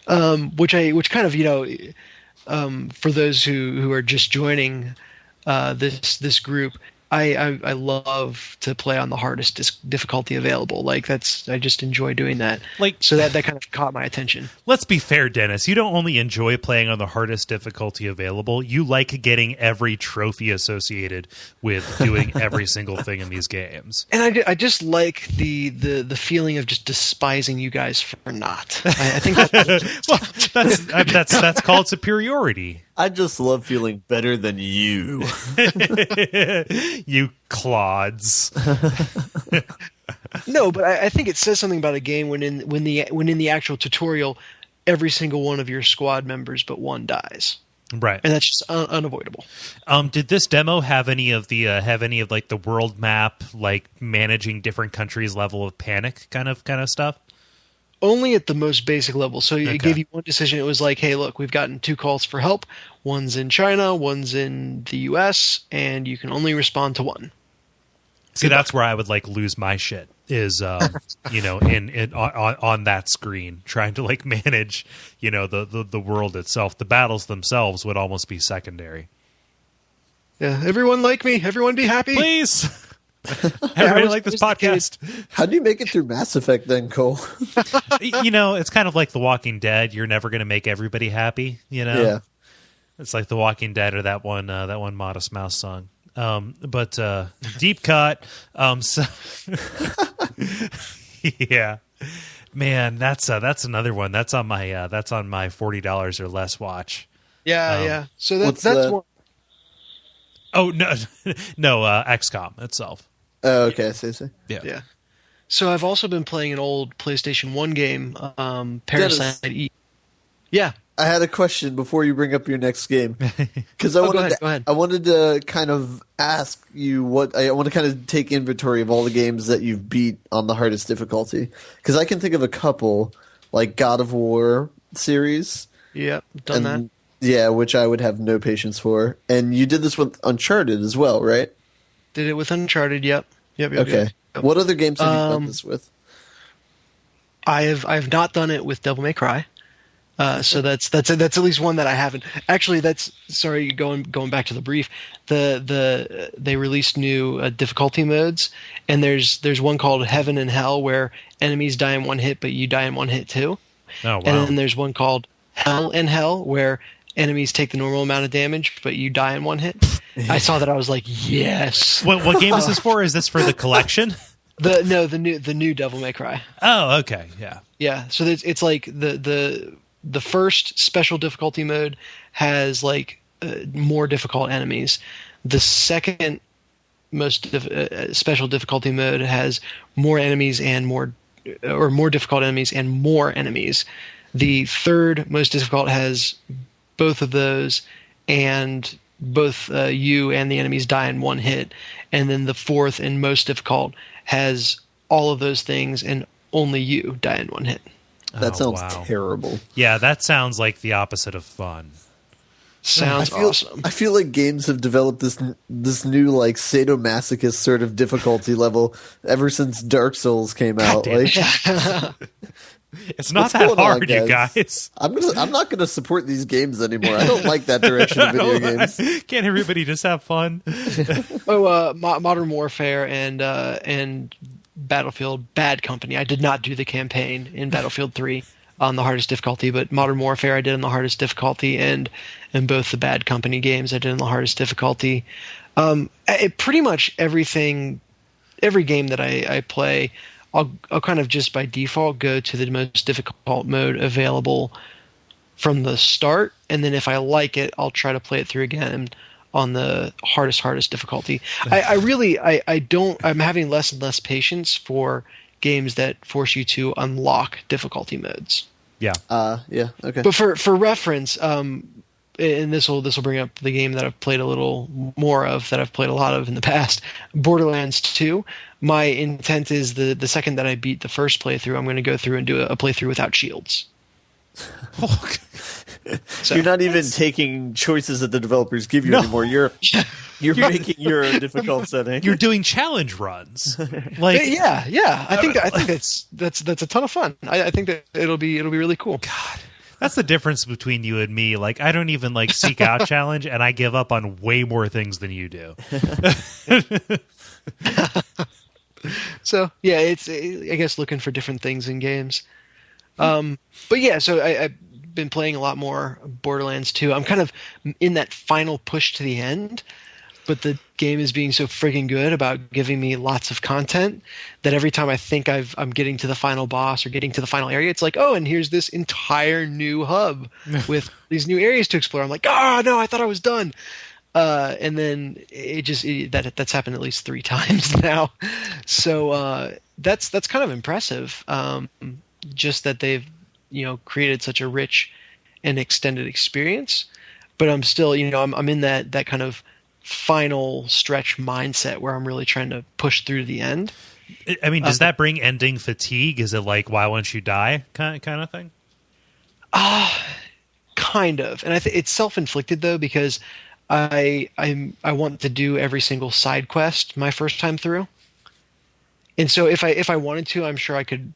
Which kind of for those who are just joining this group. I love to play on the hardest difficulty available. Like I just enjoy doing that. Like, so that kind of caught my attention. Let's be fair, Dennis. You don't only enjoy playing on the hardest difficulty available. You like getting every trophy associated with doing every single thing in these games. And I just like the feeling of just despising you guys for not. I think that's called superiority. I just love feeling better than you. You clods. No, but I think it says something about a game when in the actual tutorial, every single one of your squad members but one dies. Right, and that's just unavoidable. Did this demo have any of like the world map, like managing different countries level of panic kind of stuff? Only at the most basic level. So it gave you one decision. It was like, hey, look, we've gotten 2 calls for help. One's in China, one's in the U.S., and you can only respond to one. See, that's where I would like lose my shit is, in on that screen, trying to like manage, the world itself. The battles themselves would almost be secondary. Yeah, everyone like me. Everyone be happy. Please. Everybody like this podcast. How do you make it through Mass Effect then, Cole? It's kind of like The Walking Dead. You're never going to make everybody happy, Yeah. It's like The Walking Dead or that one Modest Mouse song. But deep cut. So yeah, man, that's another one. That's on my $40 or less watch. Yeah. So that's one. Oh no, XCOM itself. Oh, okay. I see. Yeah. So I've also been playing an old PlayStation 1 game, Parasite Eve. Yeah. I had a question before you bring up your next game, because Go ahead. I wanted to kind of ask you what I want to kind of take inventory of all the games that you've beat on the hardest difficulty, because I can think of a couple like God of War series. Yep, done that. Yeah, which I would have no patience for. And you did this with Uncharted as well, right? Did it with Uncharted? Yep. Okay. Yep. What other games have you done this with? I have not done it with Devil May Cry. So that's at least one that I haven't. Actually, going back to the brief. They released new difficulty modes, and there's one called Heaven and Hell where enemies die in one hit, but you die in one hit too. Oh wow! And then there's one called Hell and Hell where enemies take the normal amount of damage, but you die in one hit. I saw that, I was like, yes. What game is this for? Is this for the collection? The new Devil May Cry. Oh, okay, yeah. Yeah, so it's like the first special difficulty mode has like more difficult enemies. The second most special difficulty mode has more enemies and more difficult enemies and more enemies. The third most difficult has both of those, and both you and the enemies die in one hit. And then the fourth and most difficult has all of those things, and only you die in one hit. That sounds terrible. Yeah, that sounds like the opposite of fun. Sounds awesome. I feel like games have developed this new like sadomasochist sort of difficulty level ever since Dark Souls came out. Like, it's not that hard, you guys. I'm not gonna support these games anymore. I don't like that direction of video games. Can't everybody just have fun? Modern Warfare and Battlefield Bad Company. I did not do the campaign in Battlefield 3 on the hardest difficulty, but Modern Warfare I did on the hardest difficulty, and in both the Bad Company games I did on the hardest difficulty. Pretty much every game that I play, I'll kind of just by default go to the most difficult mode available from the start, and then if I like it, I'll try to play it through again on the hardest difficulty. I'm having less and less patience for games that force you to unlock difficulty modes. Yeah. Yeah. Okay. But for reference, and this will bring up the game that I've played a little more of, that I've played a lot of in the past, Borderlands 2. My intent is the second that I beat the first playthrough, I'm going to go through and do a playthrough without shields. So, you're not even taking choices that the developers give you anymore. You're making your own difficult setting. You're doing challenge runs. Like yeah. I think that's a ton of fun. I think that it'll be really cool. God. That's the difference between you and me. Like, I don't even like seek out challenge, and I give up on way more things than you do. So yeah, it's, I guess, looking for different things in games. But yeah, so I've been playing a lot more Borderlands 2. I'm kind of in that final push to the end, but the game is being so friggin' good about giving me lots of content that every time I think I'm getting to the final boss or getting to the final area, it's like, oh, and here's this entire new hub with these new areas to explore. I'm like, oh no, I thought I was done. And then that's happened at least 3 times now. So that's kind of impressive. Just that they've created such a rich and extended experience. But I'm still I'm in that kind of final stretch mindset where I'm really trying to push through the end. I mean, does that bring ending fatigue? Is it like, why won't you die kind of thing? Kind of. And I think it's self-inflicted though, because I want to do every single side quest my first time through. And so if I wanted to, I'm sure I could,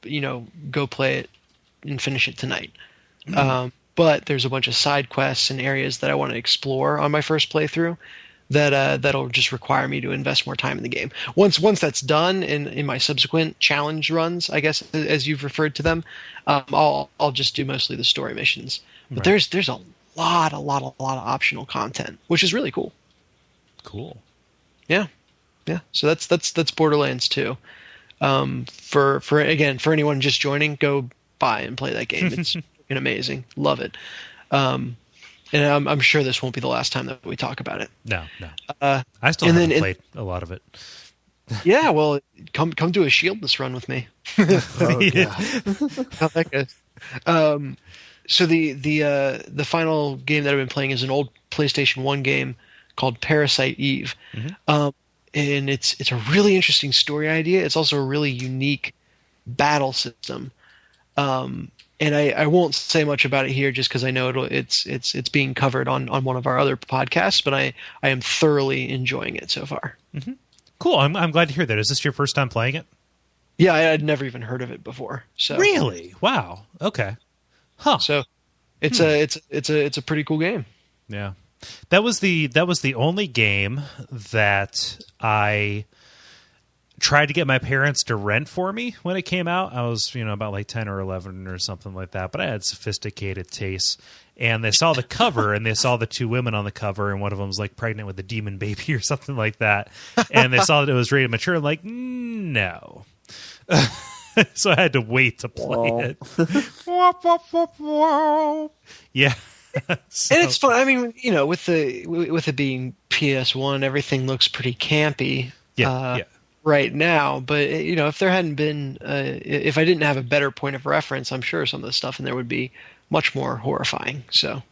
go play it and finish it tonight. Mm-hmm. But there's a bunch of side quests and areas that I want to explore on my first playthrough that'll just require me to invest more time in the game. Once that's done in my subsequent challenge runs, I guess, as you've referred to them, I'll just do mostly the story missions. But right. There's a lot of optional content, which is really cool. Cool. Yeah. So that's Borderlands 2. For anyone just joining, go buy and play that game. It's amazing. Love it. And I'm sure this won't be the last time that we talk about it. No. I still haven't played a lot of it. Yeah, well, come do a Shieldless run with me. Oh, yeah. How that goes. So the final game that I've been playing is an old PlayStation 1 game called Parasite Eve. Mm-hmm. And it's a really interesting story idea. It's also a really unique battle system. And I won't say much about it here just because I know it's being covered on one of our other podcasts, but I am thoroughly enjoying it so far. Mm-hmm. Cool. I'm glad to hear that. Is this your first time playing it? Yeah, I had never even heard of it before. So really? Wow. Okay. Huh. So it's a pretty cool game. Yeah. That was the only game that I tried to get my parents to rent for me when it came out. I was, about like 10 or 11 or something like that, but I had sophisticated tastes. And they saw the cover, and they saw the two women on the cover, and one of them was like pregnant with a demon baby or something like that. And they saw that it was rated mature, and like, no. So I had to wait to play it. Yeah. So. And it's fun. I mean, with it being PS1, everything looks pretty campy. Yeah. Right now, but if there hadn't been, if I didn't have a better point of reference, I'm sure some of the stuff in there would be much more horrifying. So,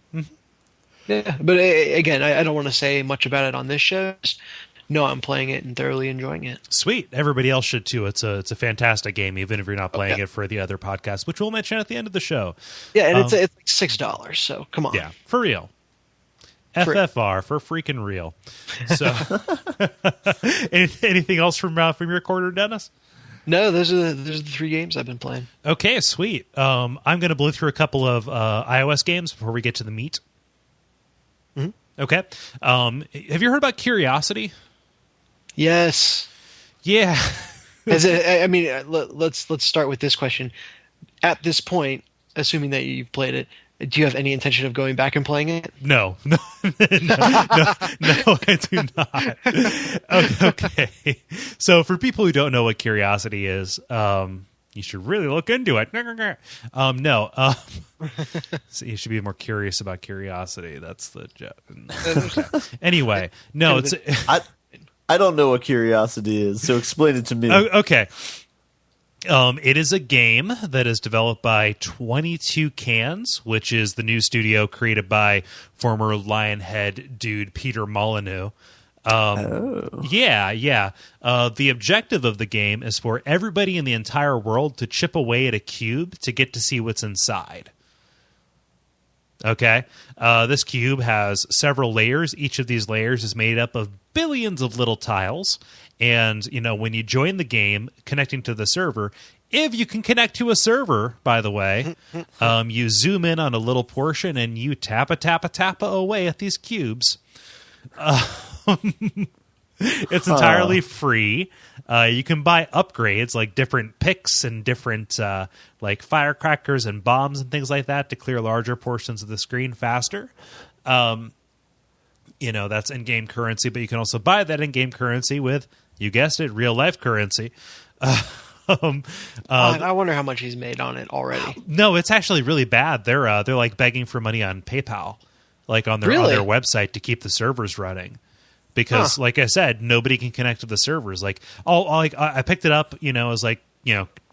yeah. But again, I don't want to say much about it on this show. Just know I'm playing it and thoroughly enjoying it. Sweet. Everybody else should too. It's a fantastic game, even if you're not playing it for the other podcast, which we'll mention at the end of the show. Yeah, and it's like $6. So come on. Yeah, for real. FFR for freaking real. So, anything else from your quarter, Dennis? No, those are the 3 games I've been playing. Okay, sweet. I'm going to blow through a couple of iOS games before we get to the meat. Mm-hmm. Okay. Have you heard about Curiosity? Yes. Yeah. Let's start with this question. At this point, assuming that you've played it, do you have any intention of going back and playing it? No, I do not. Okay. So for people who don't know what Curiosity is, you should really look into it. No. So you should be more curious about Curiosity. That's the joke. Okay. Anyway, no, it's... I don't know what Curiosity is, so explain it to me. Okay. It is a game that is developed by 22 Cans, which is the new studio created by former Lionhead dude Peter Molyneux. Yeah. The objective of the game is for everybody in the entire world to chip away at a cube to get to see what's inside. Okay. This cube has several layers. Each of these layers is made up of billions of little tiles. And, when you join the game, connecting to the server, if you can connect to a server, by the way, you zoom in on a little portion and you tappa away at these cubes. It's entirely free. You can buy upgrades like different picks and different like firecrackers and bombs and things like that to clear larger portions of the screen faster. That's in-game currency, but you can also buy that in-game currency with, you guessed it, real-life currency. I wonder how much he's made on it already. No, it's actually really bad. They're like begging for money on PayPal, like on their website to keep the servers running. Because, like I said, nobody can connect to the servers. Like, I picked it up. I was like,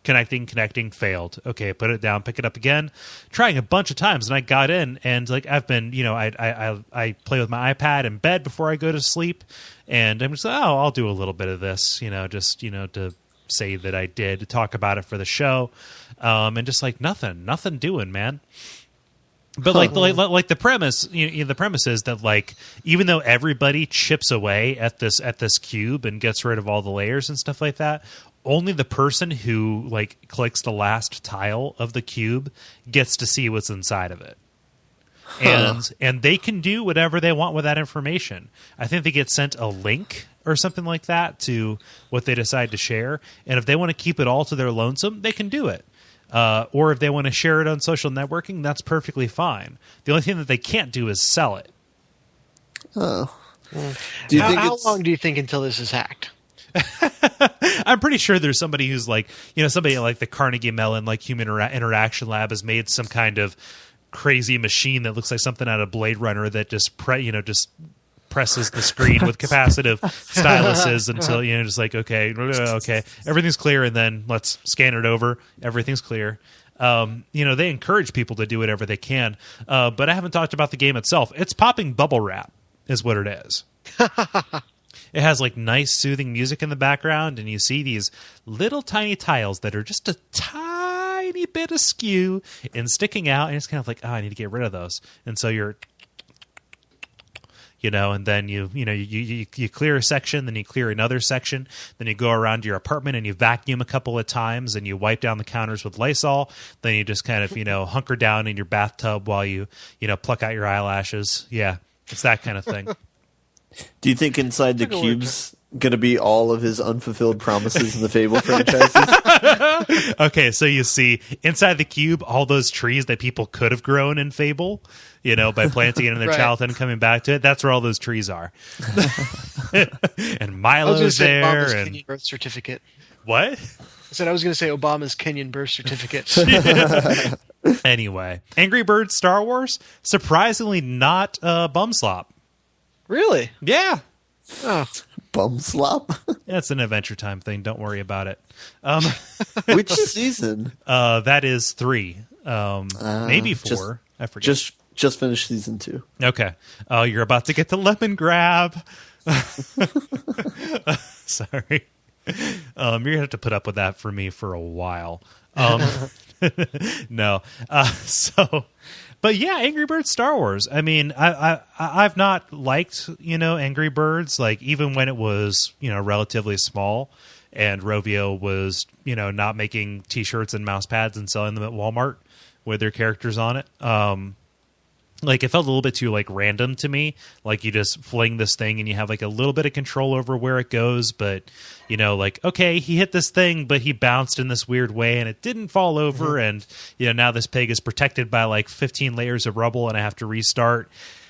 connecting, failed. Okay, put it down, pick it up again, trying a bunch of times, and I got in. And like I've been, I play with my iPad in bed before I go to sleep, and I'm just I'll do a little bit of this, just to say that I did, to talk about it for the show, and just like nothing doing, man. But like the premise, the premise is that like even though everybody chips away at this cube and gets rid of all the layers and stuff like that, only the person who like clicks the last tile of the cube gets to see what's inside of it. And they can do whatever they want with that information. I think they get sent a link or something like that to what they decide to share. And if they want to keep it all to their lonesome, they can do it. Or if they want to share it on social networking, that's perfectly fine. The only thing that they can't do is sell it. Oh. How long do you think until this is hacked? I'm pretty sure there's somebody who's like, somebody like the Carnegie Mellon, like Human Interaction Lab has made some kind of crazy machine that looks like something out of Blade Runner that just presses the screen with capacitive styluses until just like okay, everything's clear, and then let's scan it over. Everything's clear. They encourage people to do whatever they can. But I haven't talked about the game itself. It's popping bubble wrap is what it is. It has like nice soothing music in the background, and you see these little tiny tiles that are just a tiny bit askew and sticking out, and it's kind of like, I need to get rid of those. And so you're, and then you clear a section, then you clear another section, then you go around your apartment and you vacuum a couple of times, and you wipe down the counters with Lysol. Then you just kind of hunker down in your bathtub while you pluck out your eyelashes. Yeah, it's that kind of thing. Do you think inside the cube's going to be all of his unfulfilled promises in the Fable franchises? Okay, so you see inside the cube all those trees that people could have grown in Fable, by planting it in their childhood and coming back to it. That's where all those trees are. And Milo's there. Obama's and Kenyan birth certificate. What? I said I was going to say Obama's Kenyan birth certificate. Anyway, Angry Birds Star Wars, surprisingly not bum slop. Really? Yeah. Oh. Bum slop? That's an Adventure Time thing. Don't worry about it. Which season? That is 3. Maybe 4. I forget. Just finished season 2. Okay. Oh, you're about to get the lemon grab. Sorry. You're going to have to put up with that for me for a while. No. But yeah, Angry Birds Star Wars. I mean, I've not liked, Angry Birds, like even when it was, relatively small and Rovio was, not making t-shirts and mouse pads and selling them at Walmart with their characters on it. Like it felt a little bit too like random to me. Like you just fling this thing and you have like a little bit of control over where it goes, but like, okay, he hit this thing, but he bounced in this weird way and it didn't fall over. And, now this pig is protected by like 15 layers of rubble and I have to restart.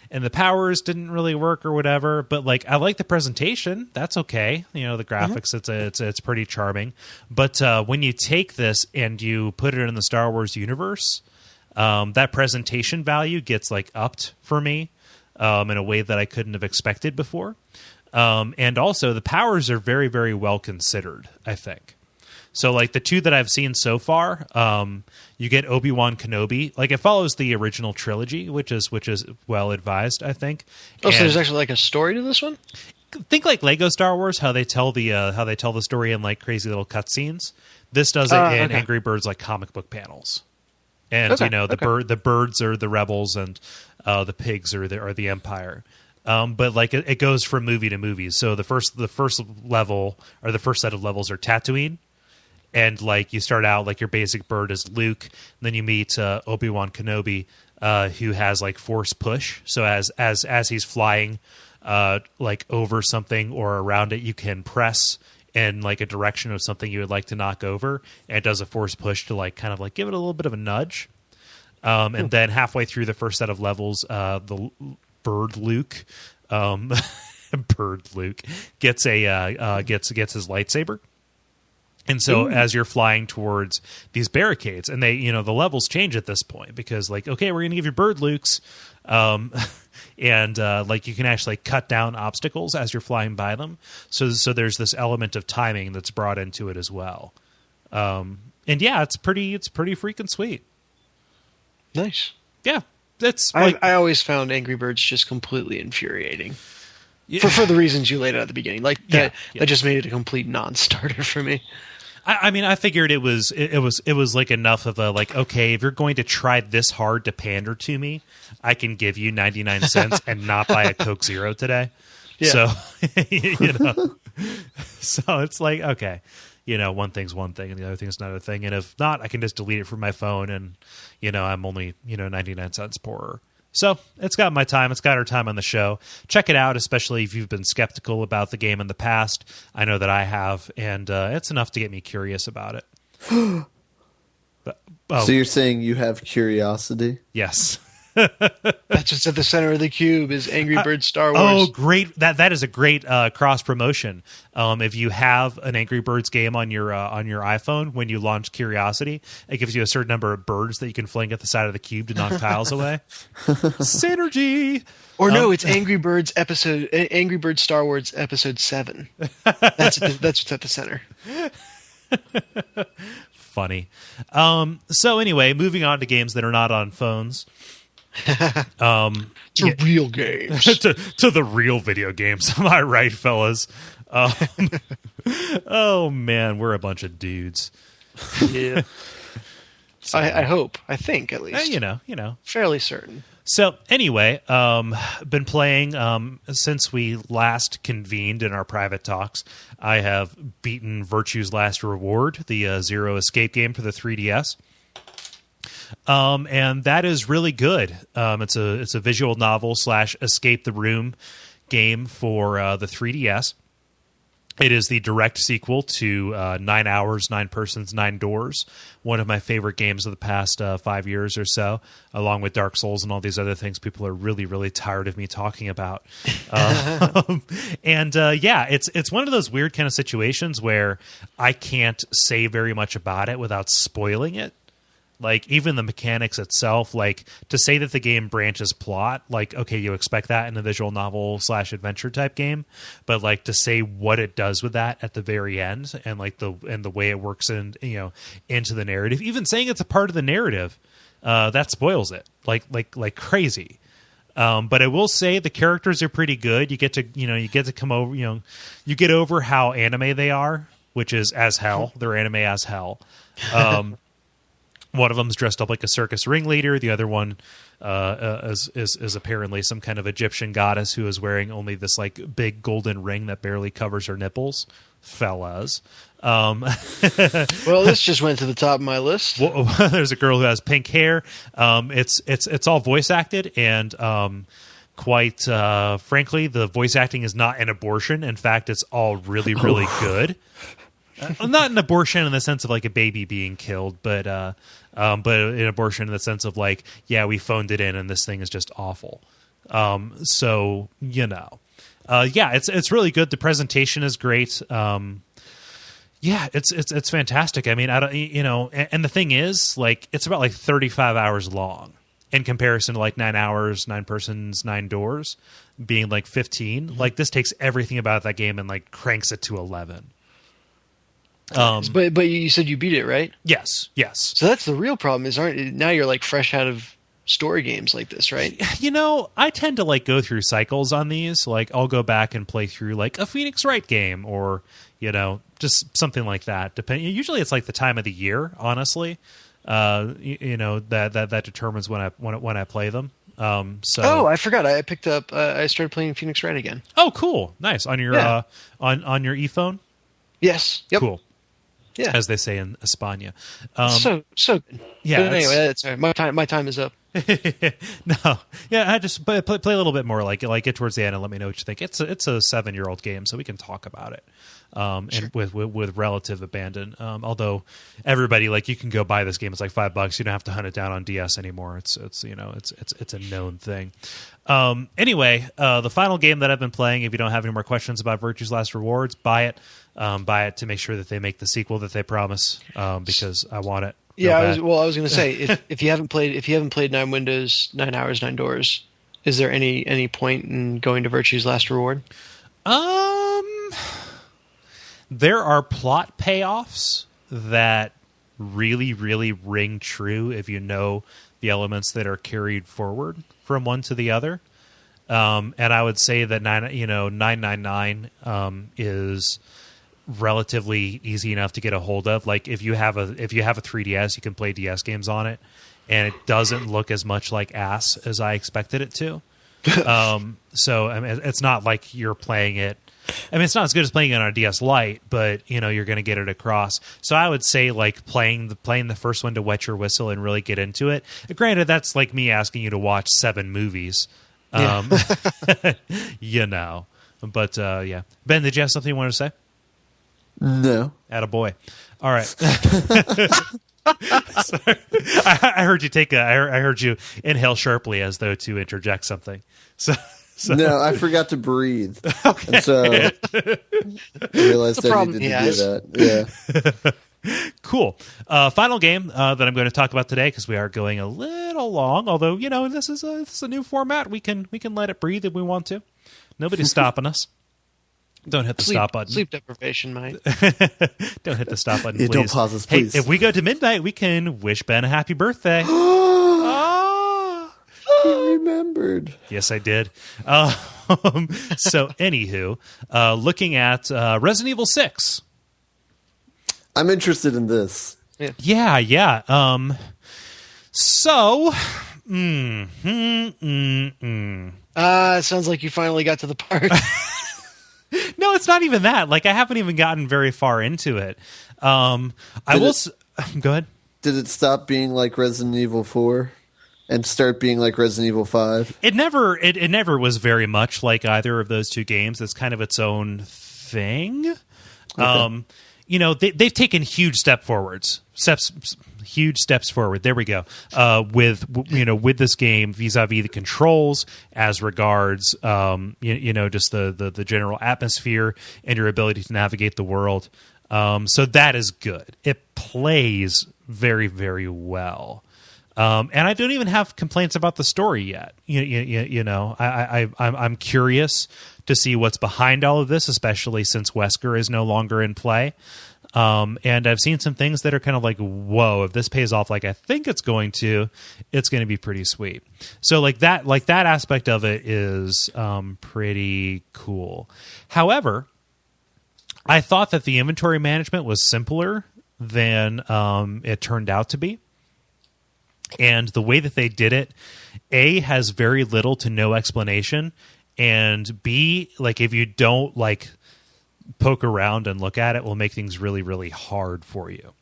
And the powers didn't really work or whatever, but like I like the presentation. That's okay. The graphics, it's pretty charming. But when you take this and you put it in the Star Wars universe, that presentation value gets like upped for me in a way that I couldn't have expected before. And also the powers are very, very well considered, I think. So like the 2 that I've seen so far, you get Obi-Wan Kenobi. Like it follows the original trilogy, which is well advised, I think. Oh, so there's actually like a story to this one? Think like Lego Star Wars, how they tell the story in like crazy little cutscenes. This does it in okay. Angry Birds like comic book panels. And the birds are the rebels, and the pigs are the Empire. But like it goes from movie to movie. So the first level or the first set of levels are Tatooine, and like you start out like your basic bird is Luke, and then you meet Obi-Wan Kenobi, who has like force push. So as he's flying, like over something or around it, you can press in like a direction of something you would like to knock over, and it does a force push to like kind of like give it a little bit of a nudge. And then halfway through the first set of levels, the bird Luke, gets his lightsaber. And so as you're flying towards these barricades, and they, the levels change at this point because like, okay, we're going to give you bird Lukes. And like you can actually cut down obstacles as you're flying by them. So there's this element of timing that's brought into it as well. And yeah, it's pretty freaking sweet. Nice. Yeah. That's I always found Angry Birds just completely infuriating. Yeah. For the reasons you laid out at the beginning. Like that just made it a complete non-starter for me. I mean, I figured it was like enough of a like, okay, if you're going to try this hard to pander to me, I can give you 99 cents and not buy a Coke Zero today. Yeah. So, so it's like, okay, one thing's one thing and the other thing's another thing. And if not, I can just delete it from my phone and, I'm only, 99 cents poorer. So it's got my time. It's got our time on the show. Check it out, especially if you've been skeptical about the game in the past. I know that I have, and it's enough to get me curious about it. So you're saying you have curiosity? Yes. That's what's at the center of the cube is Angry Birds Star Wars. Oh, great! That is a great cross promotion. If you have an Angry Birds game on your iPhone, when you launch Curiosity, it gives you a certain number of birds that you can fling at the side of the cube to knock tiles away. Synergy. Or no, it's Angry Birds Star Wars Episode 7. That's what's at the center. funny. So anyway, moving on to games that are not on phones. Real games. to the real video games. Am I right, fellas? Oh man, we're a bunch of dudes. Yeah. So, I hope. I think at least. You know. Fairly certain. So anyway, been playing since we last convened in our private talks. I have beaten Virtue's Last Reward, the Zero Escape game for the 3DS. And that is really good. It's a visual novel / escape the room game for the 3DS. It is the direct sequel to 9 Hours, 9 Persons, 9 Doors, one of my favorite games of the past 5 years or so, along with Dark Souls and all these other things people are really, really tired of me talking about. It's one of those weird kind of situations where I can't say very much about it without spoiling it. Like, even the mechanics itself, like, to say that the game branches plot, like, okay, you expect that in a visual novel / adventure type game, but, like, to say what it does with that at the very end and, like, the way it works in, into the narrative, even saying it's a part of the narrative, that spoils it, like crazy. But I will say the characters are pretty good. You get to come over, you get over how anime they are, which is as hell. They're anime as hell. One of them's dressed up like a circus ringleader. The other one is apparently some kind of Egyptian goddess who is wearing only this like big golden ring that barely covers her nipples. Fellas. Well, this just went to the top of my list. Well, there's a girl who has pink hair. It's all voice acted, and quite frankly, the voice acting is not an abortion. In fact, it's all really, really good. Not an abortion in the sense of like a baby being killed, but an abortion in the sense of like, yeah, we phoned it in and this thing is just awful. So it's really good. The presentation is great. It's fantastic. I mean, and the thing is, like, it's about like 35 hours long in comparison to like 9 Hours, 9 Persons, 9 Doors being like 15. Like, this takes everything about that game and like cranks it to 11. But you said you beat it, right? Yes. So that's the real problem. Now you're like fresh out of story games like this, right? I tend to like go through cycles on these. Like, I'll go back and play through like a Phoenix Wright game, or just something like that. Usually, it's like the time of the year. Honestly, that determines when I play them. I forgot. I picked up. I started playing Phoenix Wright again. Oh, cool! Nice on your on your ePhone. Yes. Yep. Cool. Yeah, as they say in España. So yeah. But anyway, that's all right. My time is up. No, yeah, I just play a little bit more. Like get towards the end and let me know what you think. It's a 7-year-old game, so we can talk about it. Sure. And with relative abandon. Although everybody, like, you can go buy this game. It's like $5. You don't have to hunt it down on DS anymore. It's a known thing. Anyway, the final game that I've been playing, if you don't have any more questions about Virtue's Last Rewards, buy it. Buy it to make sure that they make the sequel that they promise, because I want it. Yeah, I was going to say, if you haven't played 9 Hours, 9 Doors, is there any point in going to Virtue's Last Reward? There are plot payoffs that really, really ring true if you know the elements that are carried forward from one to the other. And I would say that 999 is relatively easy enough to get a hold of. Like, if you have a 3DS, you can play DS games on it, and it doesn't look as much like ass as I expected it to. So I mean, it's not like you're playing it. I mean, it's not as good as playing it on a DS Lite, but you're going to get it across. So I would say, like, playing the first one to wet your whistle and really get into it. Granted, that's like me asking you to watch 7 movies. Yeah. But yeah. Ben, did you have something you wanted to say? No. Attaboy. All right. Sorry. I heard you I heard you inhale sharply as though to interject something. So no, I forgot to breathe. Okay. And so I realized I needed to do that. Yeah. Cool. Final game that I'm going to talk about today, because we are going a little long. Although this is a new format. We can let it breathe if we want to. Nobody's stopping us. Don't hit the stop button. Sleep deprivation, mate. Don't hit the stop button, please. Don't pause this, please. Hey, if we go to midnight, we can wish Ben a happy birthday. Oh! He remembered. Yes, I did. So, anywho, looking at Resident Evil 6. I'm interested in this. Yeah. It sounds like you finally got to the part. No, it's not even that. Like, I haven't even gotten very far into it. Go ahead. Did it stop being like Resident Evil 4 and start being like Resident Evil 5? It never was very much like either of those two games. It's kind of its own thing. Okay. They've taken huge steps forward. There we go. With this game vis-a-vis the controls, as regards just the general atmosphere and your ability to navigate the world. So that is good. It plays very, very well. And I don't even have complaints about the story yet. I'm curious to see what's behind all of this, especially since Wesker is no longer in play. And I've seen some things that are kind of like, whoa, if this pays off like I think it's going to be pretty sweet. So like that aspect of it is pretty cool. However, I thought that the inventory management was simpler than it turned out to be. And the way that they did it, A, has very little to no explanation, and B, like if you don't like poke around and look at it, will make things really, really hard for you.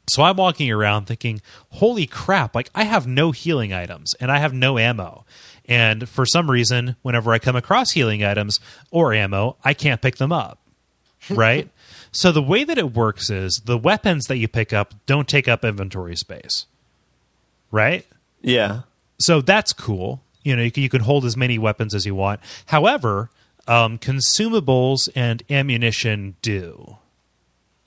So I'm walking around thinking, holy crap, like I have no healing items and I have no ammo. And for some reason, whenever I come across healing items or ammo, I can't pick them up, right? So the way that it works is the weapons that you pick up don't take up inventory space, right? Yeah. So that's cool. You can hold as many weapons as you want. However, consumables and ammunition do.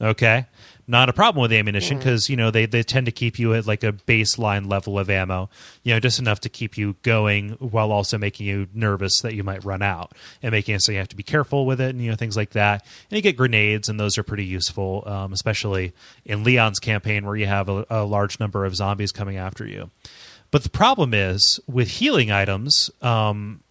Okay? Not a problem with ammunition because, they tend to keep you at like a baseline level of ammo, just enough to keep you going while also making you nervous that you might run out and making it so you have to be careful with it and, things like that. And you get grenades, and those are pretty useful, especially in Leon's campaign where you have a large number of zombies coming after you. But the problem is with healing items,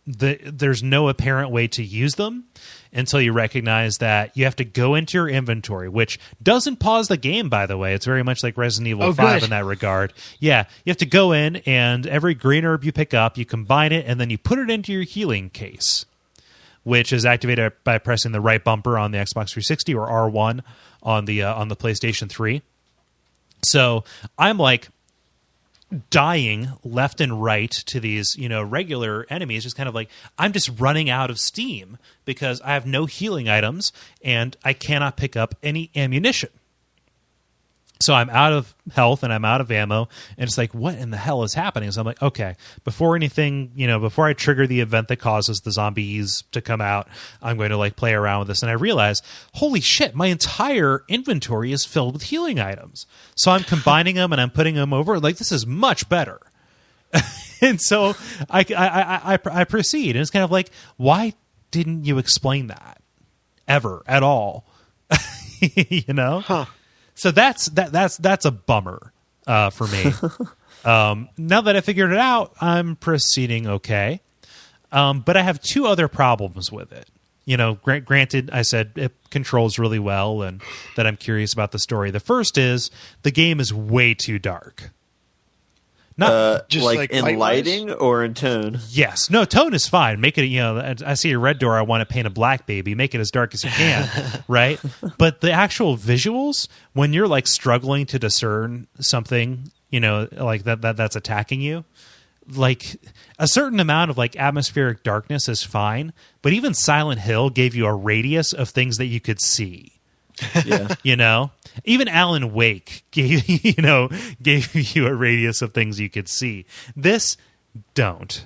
there's no apparent way to use them until you recognize that you have to go into your inventory, which doesn't pause the game, by the way. It's very much like Resident Evil 5 in that regard. Yeah, you have to go in, and every green herb you pick up, you combine it, and then you put it into your healing case, which is activated by pressing the right bumper on the Xbox 360 or R1 on the PlayStation 3. So I'm like dying left and right to these, regular enemies, just kind of like, I'm just running out of steam because I have no healing items and I cannot pick up any ammunition. So I'm out of health and I'm out of ammo, and it's like, what in the hell is happening? So I'm like, okay, before I trigger the event that causes the zombies to come out, I'm going to like play around with this. And I realize, holy shit, my entire inventory is filled with healing items. So I'm combining them and I'm putting them over. Like, this is much better. And so I proceed, and it's kind of like, why didn't you explain that ever at all? Huh. So that's a bummer for me. Now that I figured it out, I'm proceeding okay. But I have two other problems with it. Granted, I said it controls really well and that I'm curious about the story. The first is the game is way too dark. Not just like in lighting or in tone? Yes. No, tone is fine. Make it, I see a red door, I want to paint a black baby. Make it as dark as you can, right? But the actual visuals, when you're like struggling to discern something, like that's attacking you, like a certain amount of like atmospheric darkness is fine. But even Silent Hill gave you a radius of things that you could see. Yeah. Even Alan Wake gave you a radius of things you could see. This don't.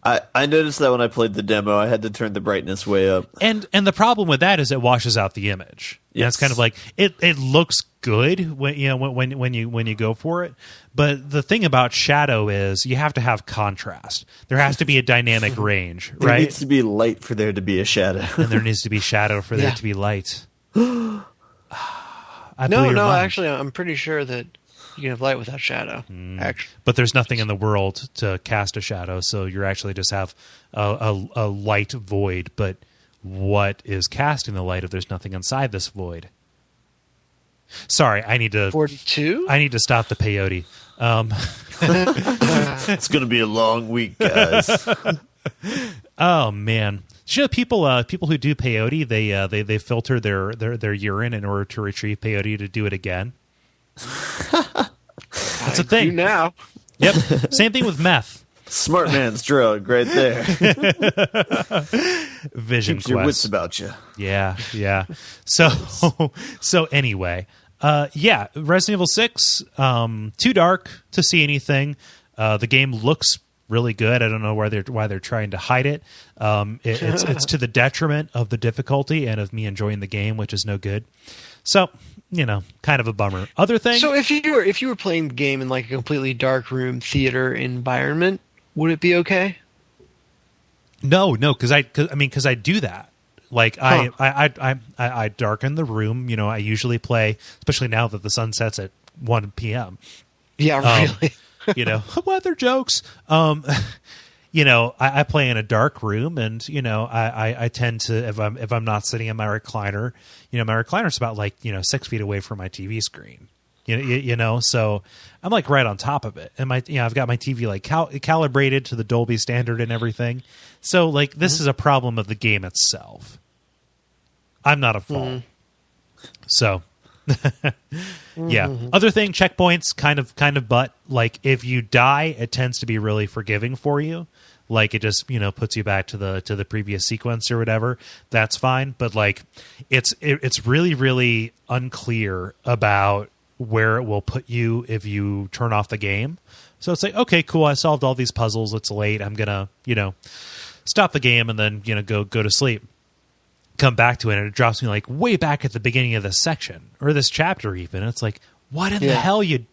I noticed that when I played the demo, I had to turn the brightness way up. And the problem with that is it washes out the image. Yeah, it's kind of like it looks good when you go for it, but the thing about shadow is you have to have contrast. There has to be a dynamic range, right? There needs to be light for there to be a shadow, and there needs to be shadow for there to be light. No, actually, I'm pretty sure that you can have light without shadow. Actually, but there's nothing in the world to cast a shadow, so you actually just have a light void. But what is casting the light if there's nothing inside this void? Sorry, I need to 42. I need to stop the peyote. It's going to be a long week, guys. Oh man, you know, people who do peyote, they filter their urine in order to retrieve peyote to do it again. That's a thing now. Yep. Same thing with meth. Smart man's drug, right there. Vision Keeps quest. your wits about you. Yeah. So anyway, Resident Evil 6, too dark to see anything. The game looks really good. I don't know why they're trying to hide it. It's to the detriment of the difficulty and of me enjoying the game, which is no good. So, kind of a bummer. Other thing. So if you were playing the game in like a completely dark room theater environment, would it be okay? No, because I do that. Like I darken the room. I usually play, especially now that the sun sets at 1 p.m. Yeah, really. Weather jokes. I play in a dark room, and I tend to, if I'm not sitting in my recliner, my recliner's about 6 feet away from my TV screen. So I'm like right on top of it, and I've got my TV like calibrated to the Dolby standard and everything. So this is a problem of the game itself. I'm not a fault. So yeah. Other thing, checkpoints kind of, but if you die, it tends to be really forgiving for you. It just puts you back to the previous sequence or whatever. That's fine, but it's really really unclear about where it will put you if you turn off the game. So it's like, okay, cool, I solved all these puzzles. It's late. I'm gonna stop the game and then go to sleep. Come back to it, and it drops me way back at the beginning of this section or this chapter even. It's like, what in the hell you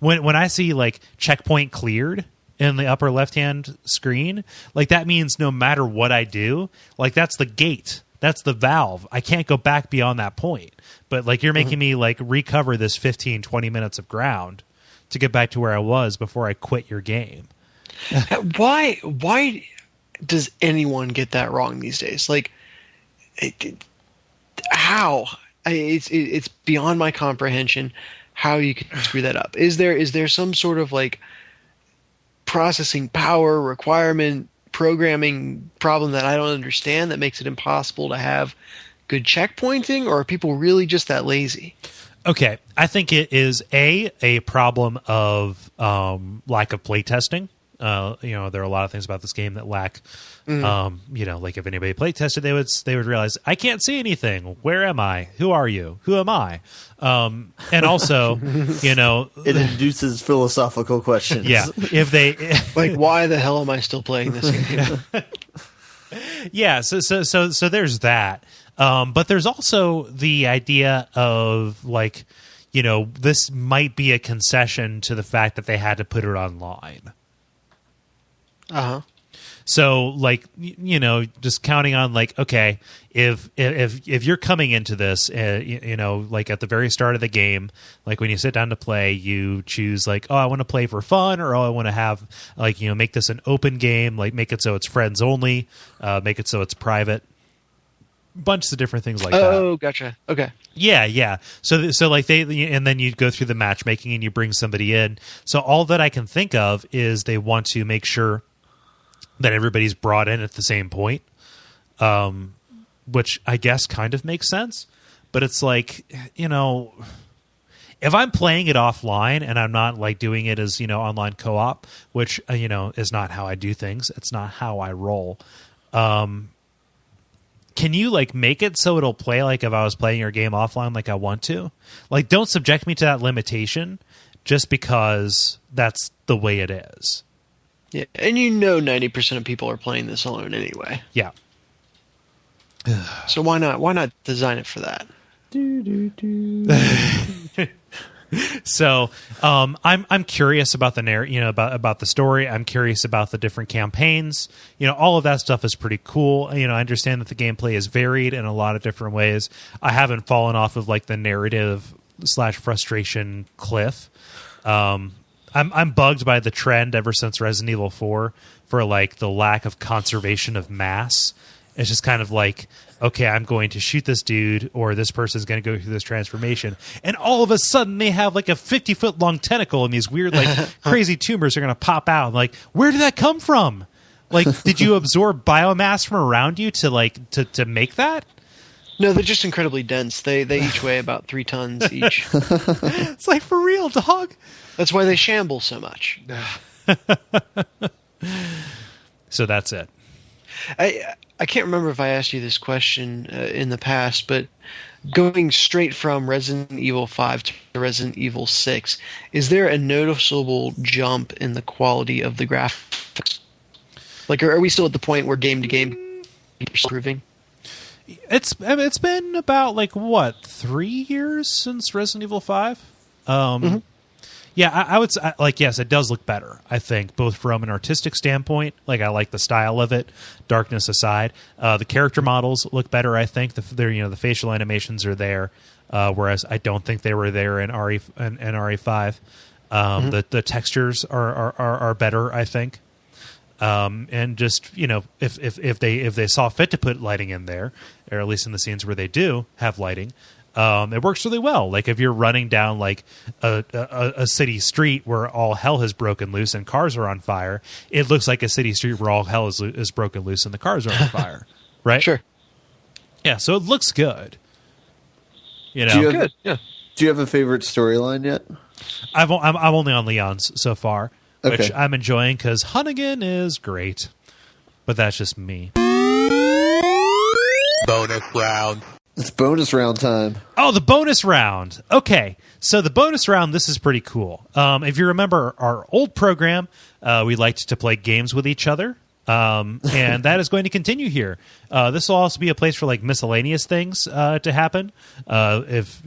when I see checkpoint cleared in the upper left hand screen, that means no matter what I do, that's the gate, that's the valve. I can't go back beyond that point. But you're making me recover this 15-20 minutes of ground to get back to where I was before I quit your game. Why does anyone get that wrong these days? How? It's beyond my comprehension how you can screw that up. Is there some sort of processing power requirement, programming problem that I don't understand that makes it impossible to have good checkpointing, or are people really just that lazy? Okay, I think it is a problem of lack of playtesting. There are a lot of things about this game that lack. If anybody play tested, they would realize I can't see anything. Where am I? Who are you? Who am I? And also, it induces philosophical questions. Yeah, if they why the hell am I still playing this game? Yeah, so there's that. But there's also the idea of this might be a concession to the fact that they had to put it online. So just counting on okay, if you're coming into this, at the very start of the game, when you sit down to play, you choose oh, I want to play for fun, or oh, I want to have make this an open game, make it so it's friends only, make it so it's private. Bunches of different things like that. Oh, gotcha. Okay. Yeah. So they, and then you go through the matchmaking and you bring somebody in. So all that I can think of is they want to make sure that everybody's brought in at the same point, which I guess kind of makes sense. But it's if I'm playing it offline and I'm not doing it as online co-op, which is not how I do things. It's not how I roll. Can you make it so it'll play if I was playing your game offline I want to? Don't subject me to that limitation just because that's the way it is. Yeah, and 90% of people are playing this alone anyway. Yeah. So why not design it for that? So I'm curious about the about the story. I'm curious about the different campaigns. All of that stuff is pretty cool. I understand that the gameplay is varied in a lot of different ways. I haven't fallen off of like the narrative / frustration cliff. I'm bugged by the trend ever since Resident Evil 4 for like the lack of conservation of mass. It's just kind of like, okay, I'm going to shoot this dude, or this person's going to go through this transformation, and all of a sudden they have like a 50-foot long tentacle, and these weird like crazy tumors are going to pop out. I'm like, where did that come from? Like, did you absorb biomass from around you to like to make that? No, they're just incredibly dense. They each weigh about 3 tons each. It's like, for real, dog. That's why they shamble so much. So that's it. I can't remember if I asked you this question in the past, but going straight from Resident Evil 5 to Resident Evil 6, is there a noticeable jump in the quality of the graphics? Like, are we still at the point where game to game keeps improving? It's been about like 3 years since Resident Evil 5. Yeah, I would say, like, yes, it does look better, I think, both from an artistic standpoint. Like, I like the style of it, darkness aside. The character models look better, I think. The facial animations are there, whereas I don't think they were there in RE5. The textures are better, I think. And just, if they saw fit to put lighting in there, or at least in the scenes where they do have lighting, it works really well. Like, if you're running down like a city street where all hell has broken loose and cars are on fire, it looks like a city street where all hell is broken loose and the cars are on fire, right? Sure. Yeah, so it looks good. Do you have a favorite storyline yet? I'm only on Leon's so far, which Okay. I'm enjoying because Hunnigan is great, but that's just me. Bonus round. It's bonus round time. Oh, the bonus round. Okay, so the bonus round, this is pretty cool. If you remember our old program, we liked to play games with each other, and that is going to continue here. This will also be a place for like miscellaneous things to happen. If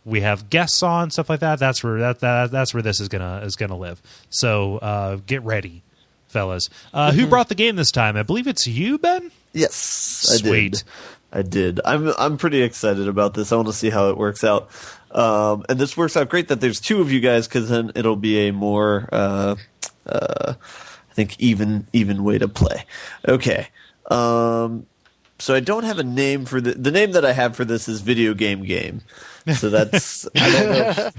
we have guests on, stuff like that, that's where that's where this is gonna live. So get ready, fellas. Who brought the game this time? I believe it's you, Ben. Yes, Sweet. I did. I'm pretty excited about this. I want to see how it works out. And this works out great that there's 2 of you guys, because then it'll be a more, I think, even way to play. Okay. So I don't have a name for the name that I have for this is Video Game. So that's I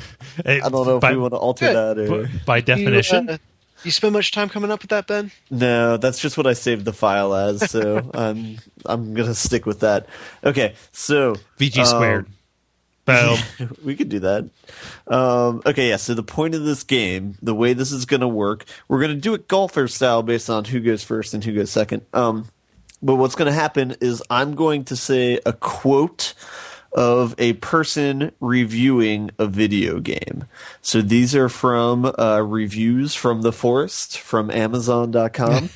don't know if we want to alter that or by definition. You spend much time coming up with that, Ben? No, that's just what I saved the file as. So I'm gonna stick with that. Okay, so VG squared. Boom. We could do that. Okay, yeah. So the point of this game, the way this is gonna work, we're gonna do it golfer style based on who goes first and who goes second. But what's gonna happen is I'm going to say a quote of a person reviewing a video game. So these are from reviews from The Forest from Amazon.com.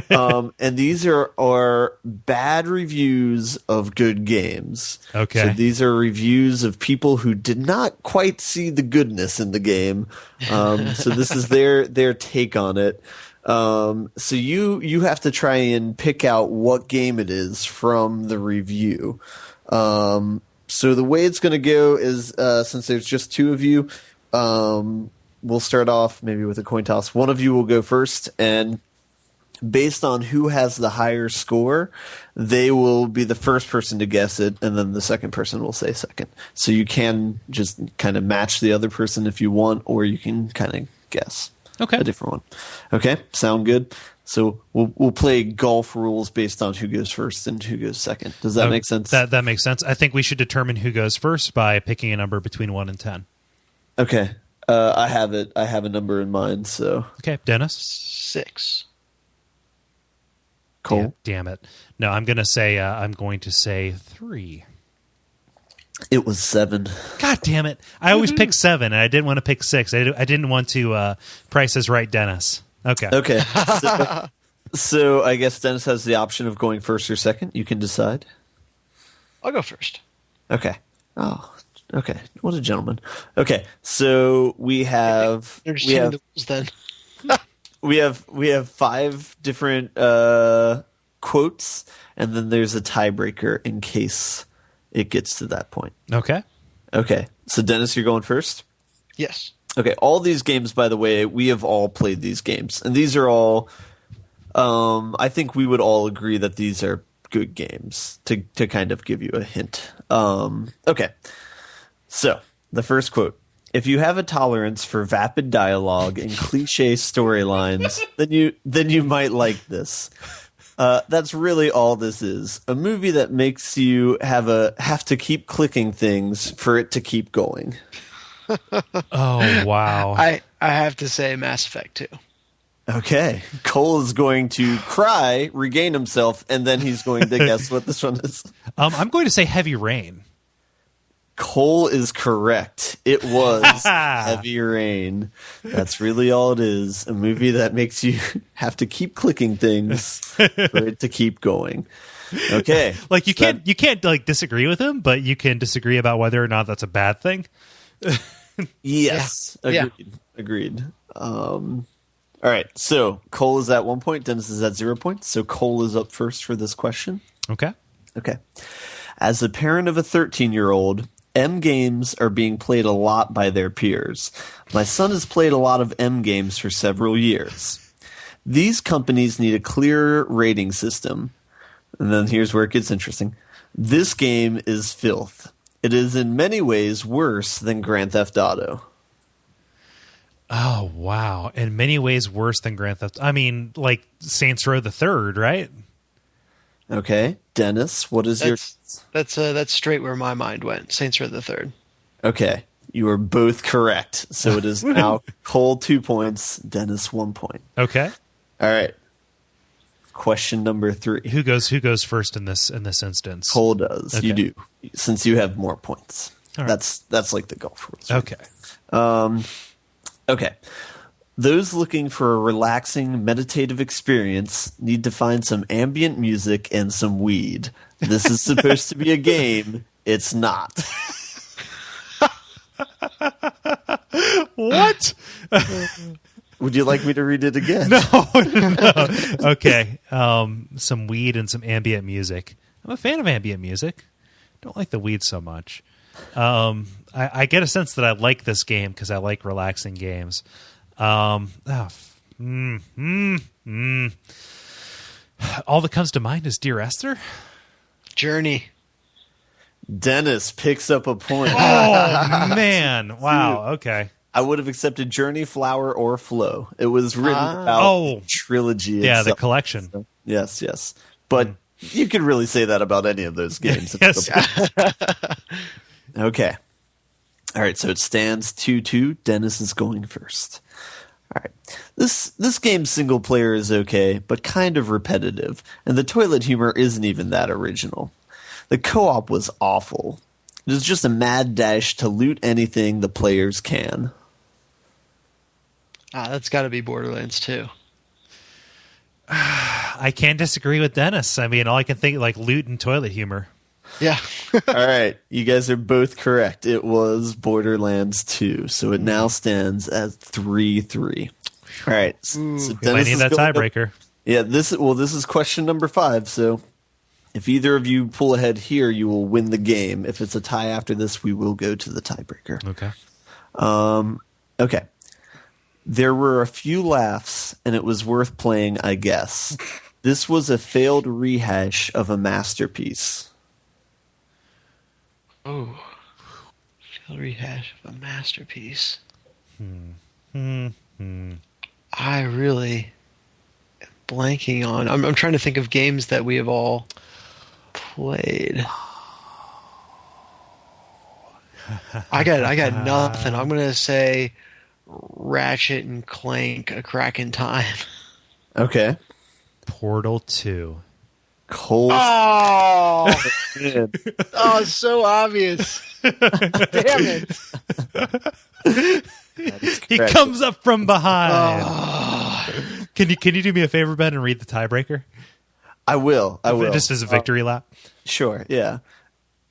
And these are bad reviews of good games. Okay. So these are reviews of people who did not quite see the goodness in the game. So this is their take on it. So you have to try and pick out what game it is from the review. So the way it's going to go is, since there's just 2 of you, we'll start off maybe with a coin toss. One of you will go first, and based on who has the higher score, they will be the first person to guess it, and then the second person will say second. So you can just kind of match the other person if you want, or you can kind of guess a different one. Okay, sound good? So we'll play golf rules based on who goes first and who goes second. Does that make sense? That makes sense. I think we should determine who goes first by picking a number between 1 and 10. Okay. I have it. I have a number in mind. So okay, Dennis. 6. Cole. Damn it! No, I'm going to say 3. It was 7. God damn it! I always pick 7, and I didn't want to pick 6. I didn't want to Price is Right, Dennis. Okay. Okay. So I guess Dennis has the option of going first or second. You can decide. I'll go first. Okay. Oh, okay. What a gentleman. Okay. So we have the rules then. we have 5 different quotes, and then there's a tiebreaker in case it gets to that point. Okay. Okay. So Dennis, you're going first? Yes. Okay. All these games, by the way, we have all played these games, and these are all I think we would all agree that these are good games to kind of give you a hint. Okay. So, the first quote. If you have a tolerance for vapid dialogue and cliche storylines, then you might like this. That's really all this is. A movie that makes you have to keep clicking things for it to keep going. Oh, wow. I have to say Mass Effect 2. Okay. Kole is going to cry, regain himself, and then he's going to guess what this one is. I'm going to say Heavy Rain. Kole is correct. It was Heavy Rain. That's really all it is. A movie that makes you have to keep clicking things for it to keep going. Okay. Like you can't like disagree with him, but you can disagree about whether or not that's a bad thing. Yes. Yeah. Agreed. All right. So Kole is at 1 point. Dennis is at 0 points. So Kole is up first for this question. Okay. Okay. As a parent of a 13-year-old, M games are being played a lot by their peers. My son has played a lot of M games for several years. These companies need a clearer rating system. And then here's where it gets interesting. This game is filth. It is in many ways worse than Grand Theft Auto. Oh, wow. In many ways worse than Grand Theft. I mean, like Saints Row the Third, right? Okay. Dennis, what is your... That's straight where my mind went. Saints Row the Third. Okay. You are both correct. So it is now Kole 2 points, Dennis 1 point. Okay. All right. Question number 3. Who goes first in this instance? Kole does. Okay. You do. Since you have more points. All right. That's like the golf rules. Right? Okay. Okay. Those looking for a relaxing, meditative experience need to find some ambient music and some weed. This is supposed to be a game. It's not. What? Would you like me to read it again? No. Okay. Some weed and some ambient music. I'm a fan of ambient music. Don't like the weed so much. I get a sense that I like this game because I like relaxing games. All that comes to mind is Dear Esther. Journey. Dennis picks up a point. Oh, man. Wow. Okay. I would have accepted Journey, Flower, or Flow. It was written about Trilogy. Yeah, itself. the collection. So, yes. But you could really say that about any of those games. Yes. Okay. All right, so it stands 2-2. Dennis is going first. All right. This game's single player is okay, but kind of repetitive, and the toilet humor isn't even that original. The co-op was awful. It is just a mad dash to loot anything the players can. That's got to be Borderlands 2. I can't disagree with Dennis. I mean, all I can think like loot and toilet humor. Yeah. All right, you guys are both correct. It was Borderlands 2, so it now stands at 3-3. All right, so I need that tiebreaker. Yeah, this is question number 5. So if either of you pull ahead here, you will win the game. If it's a tie after this, we will go to the tiebreaker. Okay. Okay. There were a few laughs, and it was worth playing, I guess. This was a failed rehash of a masterpiece. Oh. Failed rehash of a masterpiece. I really am blanking on... I'm trying to think of games that we have all played. I got nothing. I'm going to say... Ratchet and Clank, A Crack in Time. Okay. Portal 2. Kole. Oh! Oh, it's so obvious. Damn it. He comes up from behind. Oh. Can you do me a favor, Ben, and read the tiebreaker? I will. Just as a victory lap. Sure. Yeah.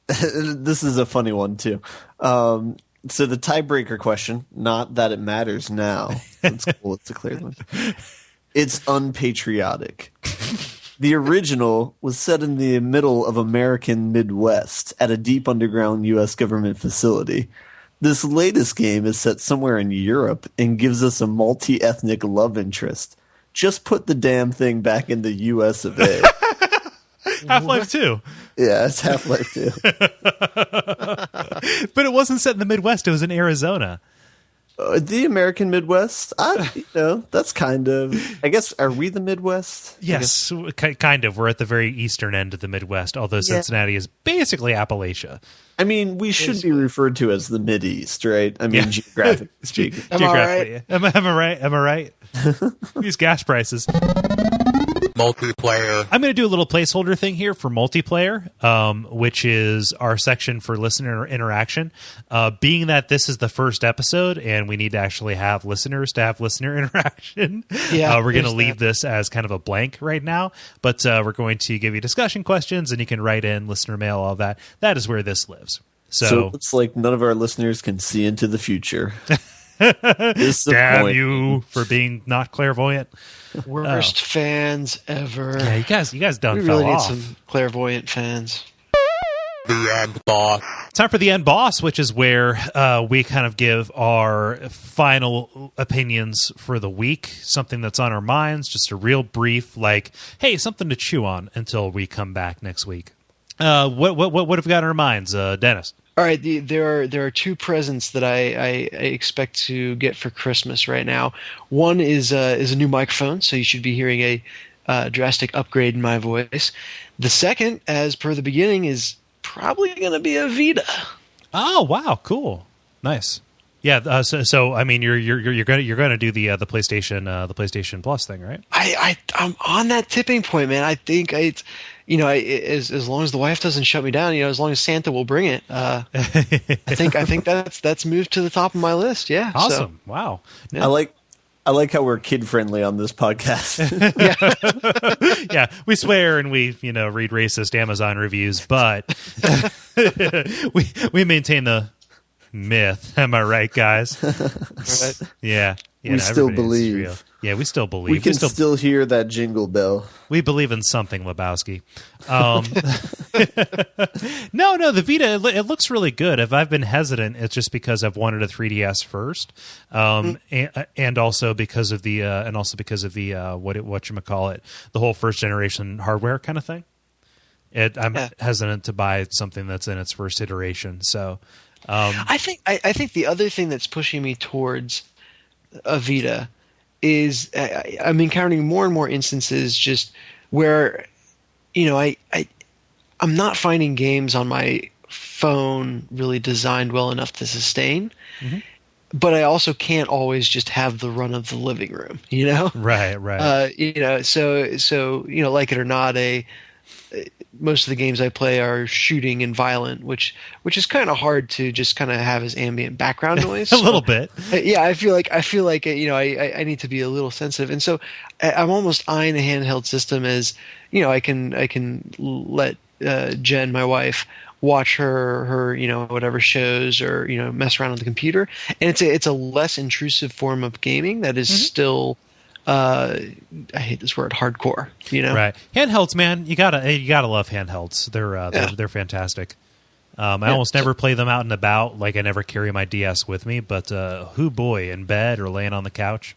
This is a funny one too. So the tiebreaker question, not that it matters now. It's cool. It's a clear one. It's unpatriotic. The original was set in the middle of American Midwest at a deep underground U.S. government facility. This latest game is set somewhere in Europe and gives us a multi-ethnic love interest. Just put the damn thing back in the U.S. of A. Half-Life 2. Yeah, it's Half-Life 2. But it wasn't set in the Midwest. It was in Arizona. The American Midwest, that's kind of. I guess, are we the Midwest? Yes, kind of. We're at the very eastern end of the Midwest, although Cincinnati is basically Appalachia. I mean, we should be referred to as the Mideast, right? I mean, geographically speaking. Geographically. Am I right? Am I right? These gas prices. Multiplayer. I'm going to do a little placeholder thing here for multiplayer, which is our section for listener interaction. Being that this is the first episode and we need to actually have listeners to have listener interaction, we're going to leave this as kind of a blank right now. But we're going to give you discussion questions, and you can write in listener mail, all that. That is where this lives. So it's like none of our listeners can see into the future. Damn you for being not clairvoyant. Worst fans ever. Yeah, you guys done we fell really off. need some clairvoyant fans. The end boss. Time for the end boss, which is where we kind of give our final opinions for the week, something that's on our minds, just a real brief, like, hey, something to chew on until we come back next week. What have we got in our minds, Dennis? All right, there are two presents that I expect to get for Christmas right now. One is a new microphone, so you should be hearing a drastic upgrade in my voice. The second, as per the beginning, is probably going to be a Vita. Oh wow, cool, nice. Yeah, so I mean, you're gonna do the PlayStation Plus thing, right? I'm on that tipping point, man. I think as long as the wife doesn't shut me down, as long as Santa will bring it, I think that's moved to the top of my list. Yeah, awesome. So, wow. Yeah. I like how we're kid friendly on this podcast. Yeah, we swear and we read racist Amazon reviews, but we maintain the myth. Am I right, guys? Right. Yeah. We still believe. Yeah, we still believe. We can still hear that jingle bell. We believe in something, Lebowski. No, the Vita, it looks really good. If I've been hesitant, it's just because I've wanted a 3DS first, and also because of the whatchamacallit, the whole first generation hardware kind of thing. I'm hesitant to buy something that's in its first iteration. So, I think the other thing that's pushing me towards a Vita is I'm encountering more and more instances just where I'm not finding games on my phone really designed well enough to sustain, but I also can't always just have the run of the living room, Right. So like it or not, most of the games I play are shooting and violent, which is kind of hard to just kind of have as ambient background noise. A little bit. Yeah, I feel like I need to be a little sensitive, and so I'm almost eyeing a handheld system as I can let Jen, my wife, watch her whatever shows or mess around on the computer, and it's a less intrusive form of gaming that is still. I hate this word, hardcore. Right? Handhelds, man, you gotta love handhelds. They're fantastic. I almost never play them out and about. Like I never carry my DS with me, but in bed or laying on the couch,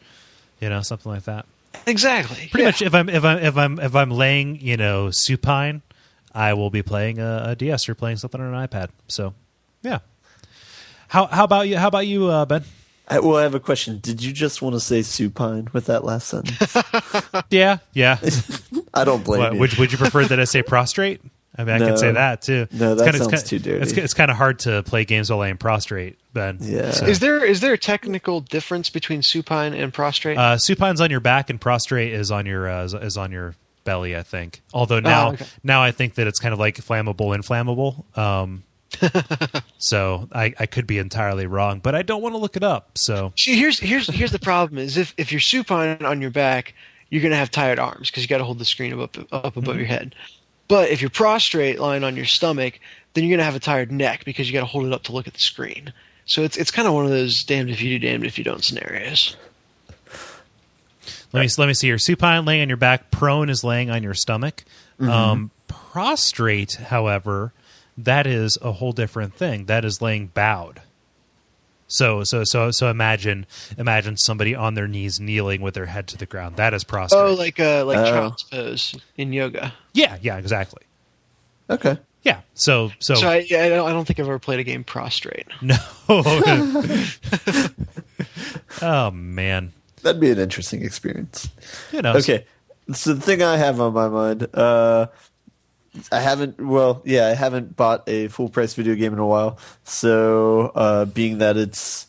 something like that. Exactly. Pretty much, if I'm laying, supine, I will be playing a DS or playing something on an iPad. So, yeah. How about you? How about you, Ben? I have a question. Did you just want to say supine with that last sentence? Yeah. I don't blame you. Would you prefer that I say prostrate? I mean, I can say that too. No, that sounds too dirty. It's kind of hard to play games while laying prostrate, Ben. Yeah. So. Is there a technical difference between supine and prostrate? Supine's on your back, and prostrate is on your belly, I think. Although now I think that it's kind of like flammable, inflammable. So I could be entirely wrong, but I don't want to look it up. So see, here's the problem: is if you're supine on your back, you're going to have tired arms because you got to hold the screen up above your head. But if you're prostrate, lying on your stomach, then you're going to have a tired neck because you got to hold it up to look at the screen. So it's kind of one of those damned if you do, damned if you don't scenarios. Let me see here. Supine, laying on your back. Prone is laying on your stomach. Prostrate, however, that is a whole different thing. That is laying bowed. So imagine somebody on their knees kneeling with their head to the ground. That is prostrate. Oh, like child's pose in yoga. Yeah, exactly. Okay. Yeah. So I don't think I've ever played a game prostrate. No. Oh man. That'd be an interesting experience. You know. Okay. So the thing I have on my mind, I haven't bought a full price video game in a while. So, being that it's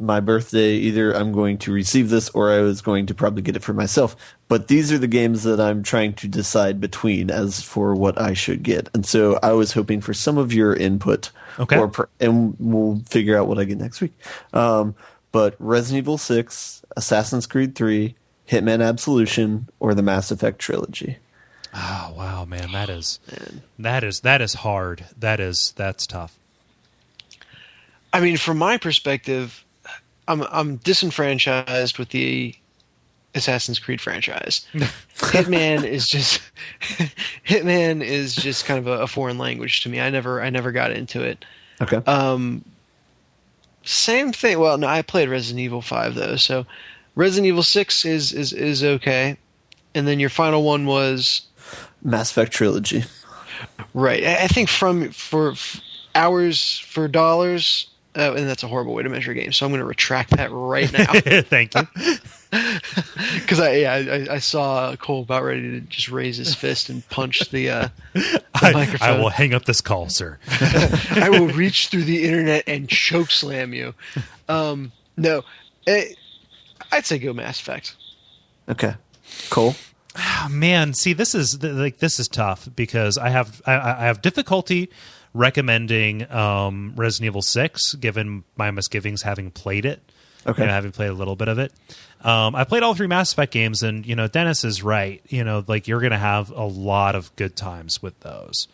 my birthday, either I'm going to receive this or I was going to probably get it for myself. But these are the games that I'm trying to decide between as for what I should get. And so I was hoping for some of your input. Okay. And we'll figure out what I get next week. But Resident Evil 6, Assassin's Creed 3, Hitman Absolution, or the Mass Effect trilogy. Oh wow, man, that is hard. That's tough. I mean, from my perspective, I'm disenfranchised with the Assassin's Creed franchise. Hitman is just kind of a foreign language to me. I never got into it. Okay. Same thing. Well, no, I played Resident Evil 5 though, so Resident Evil 6 is okay. And then your final one was Mass Effect trilogy. Right. I think for hours for dollars, and that's a horrible way to measure games. So I'm going to retract that right now. Thank you. Because I saw Kole about ready to just raise his fist and punch the microphone. I will hang up this call, sir. I will reach through the internet and choke slam you. No, I'd say go Mass Effect. Okay, Kole. Oh, man, see, this is tough because I have difficulty recommending Resident Evil 6 given my misgivings having played it. Okay, having played a little bit of it. I played all 3 Mass Effect games, and Dennis is right. Like you're going to have a lot of good times with those.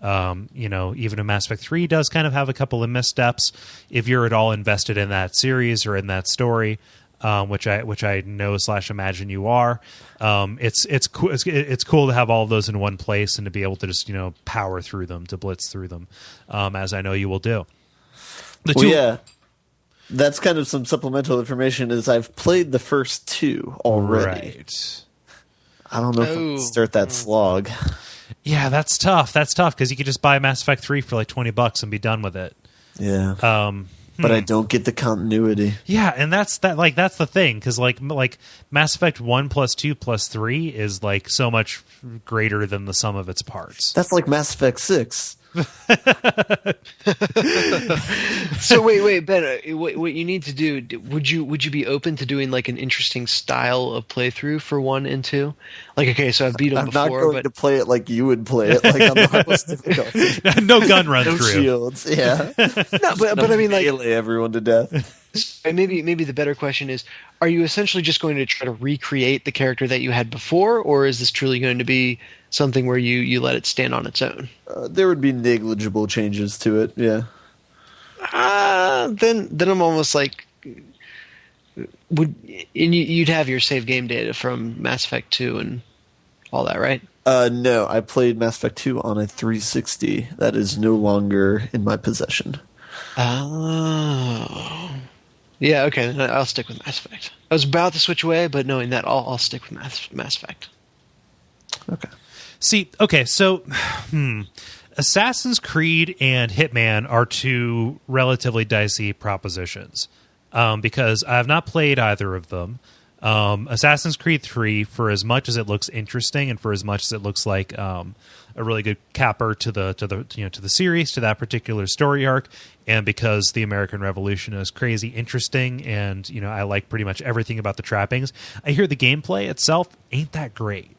Even if Mass Effect 3 does kind of have a couple of missteps, if you're at all invested in that series or in that story. Which I know / imagine you are. It's cool to have all of those in one place and to be able to just power through them, to blitz through them, as I know you will do. Yeah, that's kind of some supplemental information. Is I've played the first 2 already. Right. I don't know if I can start that slog. Yeah, that's tough. Because you could just buy Mass Effect 3 for like $20 and be done with it. Yeah. But I don't get the continuity. Yeah, and that's the thing, because like Mass Effect 1 + 2 + 3 is like so much greater than the sum of its parts. That's like Mass Effect 6. So wait, Ben, what you need to do? Would you be open to doing like an interesting style of playthrough for 1 and 2? Like, okay, so I've beat them before. I'm not going to play it like you would play it, like on the hardest difficulty. No gun run no through. Shields, yeah. No, but I mean, like, melee everyone to death. Maybe the better question is: are you essentially just going to try to recreate the character that you had before, or is this truly going to be something where you let it stand on its own? There would be negligible changes to it, yeah. Then I'm almost like, you'd have your save game data from Mass Effect 2 and all that, right? No, I played Mass Effect 2 on a 360. That is no longer in my possession. Oh. Yeah, okay, then I'll stick with Mass Effect. I was about to switch away, but knowing that, I'll stick with Mass Effect. Okay. See, okay, so Assassin's Creed and Hitman are 2 relatively dicey propositions because I have not played either of them. Assassin's Creed 3, for as much as it looks interesting and for as much as it looks like a really good capper to the series, to that particular story arc, and because the American Revolution is crazy interesting and I like pretty much everything about the trappings, I hear the gameplay itself ain't that great.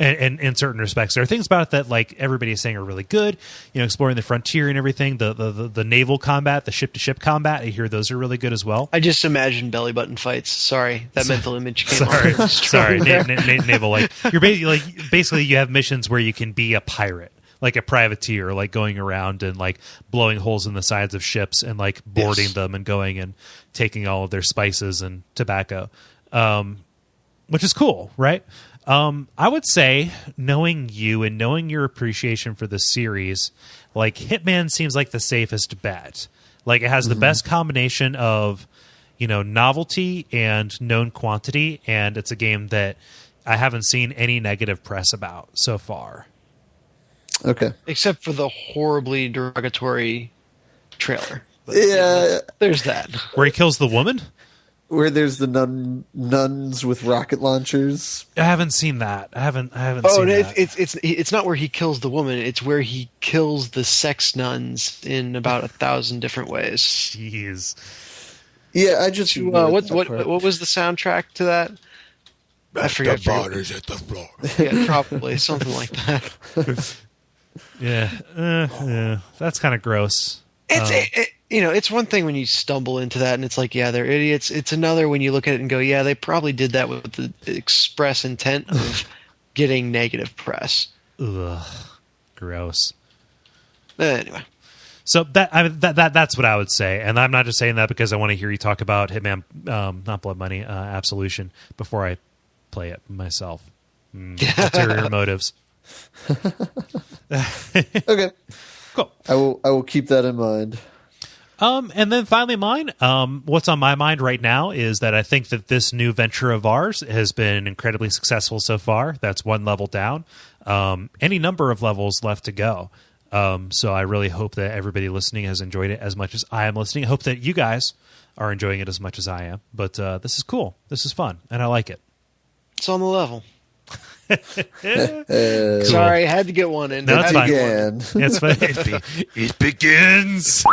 And in certain respects, there are things about it that like everybody is saying are really good. Exploring the frontier and everything, the naval combat, the ship to ship combat. I hear those are really good as well. I just imagine belly button fights. Sorry, that mental image came Sorry, naval. Like you're basically you have missions where you can be a pirate, like a privateer, like going around and like blowing holes in the sides of ships and like boarding them and going and taking all of their spices and tobacco, which is cool, right? I would say, knowing you and knowing your appreciation for the series, like Hitman seems like the safest bet. Like it has the best combination of, novelty and known quantity, and it's a game that I haven't seen any negative press about so far. Okay. Except for the horribly derogatory trailer. But, yeah. There's that. Where he kills the woman? Where there's the nuns with rocket launchers. I haven't seen that. I haven't seen that. It's not where he kills the woman. It's where he kills the sex nuns in about 1,000 different ways. Jeez. Yeah, I just what was the soundtrack to that? I forget. The bodies at the floor. Yeah, probably something like that. Yeah, that's kind of gross. It's one thing when you stumble into that and it's like, yeah, they're idiots. It's another when you look at it and go, yeah, they probably did that with the express intent of getting negative press. Ugh, gross. Anyway. So that's what I would say, and I'm not just saying that because I want to hear you talk about Hitman, not Blood Money, Absolution before I play it myself. Ulterior motives. Okay, cool. I will keep that in mind. And then finally mine, what's on my mind right now is that I think that this new venture of ours has been incredibly successful so far. That's one level down. Any number of levels left to go. So I really hope that everybody listening has enjoyed it as much as I am listening. I hope that you guys are enjoying it as much as I am. But this is cool. This is fun, and I like it. It's on the level. Cool. Sorry, I had to get one in. No, it's fine. It's fine. It begins.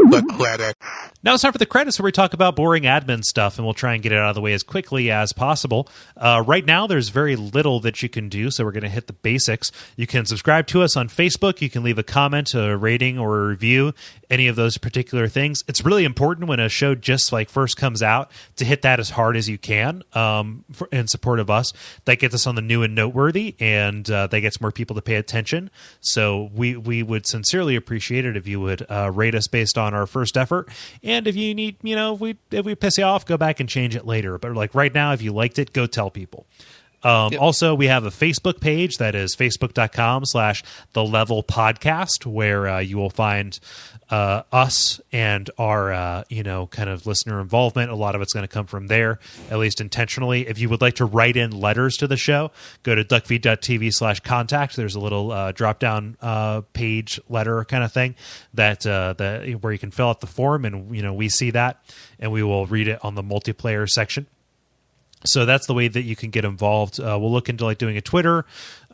The credit. Now it's time for the credits where we talk about boring admin stuff, and we'll try and get it out of the way as quickly as possible. Right now, there's very little that you can do, so we're going to hit the basics. You can subscribe to us on Facebook. You can leave a comment, a rating, or a review, any of those particular things. It's really important when a show just like first comes out to hit that as hard as you can in support of us. That gets us on the new and noteworthy, and that gets more people to pay attention. So we would sincerely appreciate it if you would rate us based on our first effort. And if you need, if we piss you off, go back and change it later. But like right now, if you liked it, go tell people. Also, we have a Facebook page that is facebook.com/The Level Podcast, where you will find us and our, kind of listener involvement. A lot of it's going to come from there, at least intentionally. If you would like to write in letters to the show, go to Duckfeed.tv/contact. There's a little drop-down page letter kind of thing that where you can fill out the form, and, we see that, and we will read it on the multiplayer section. So that's the way that you can get involved. We'll look into like doing a Twitter,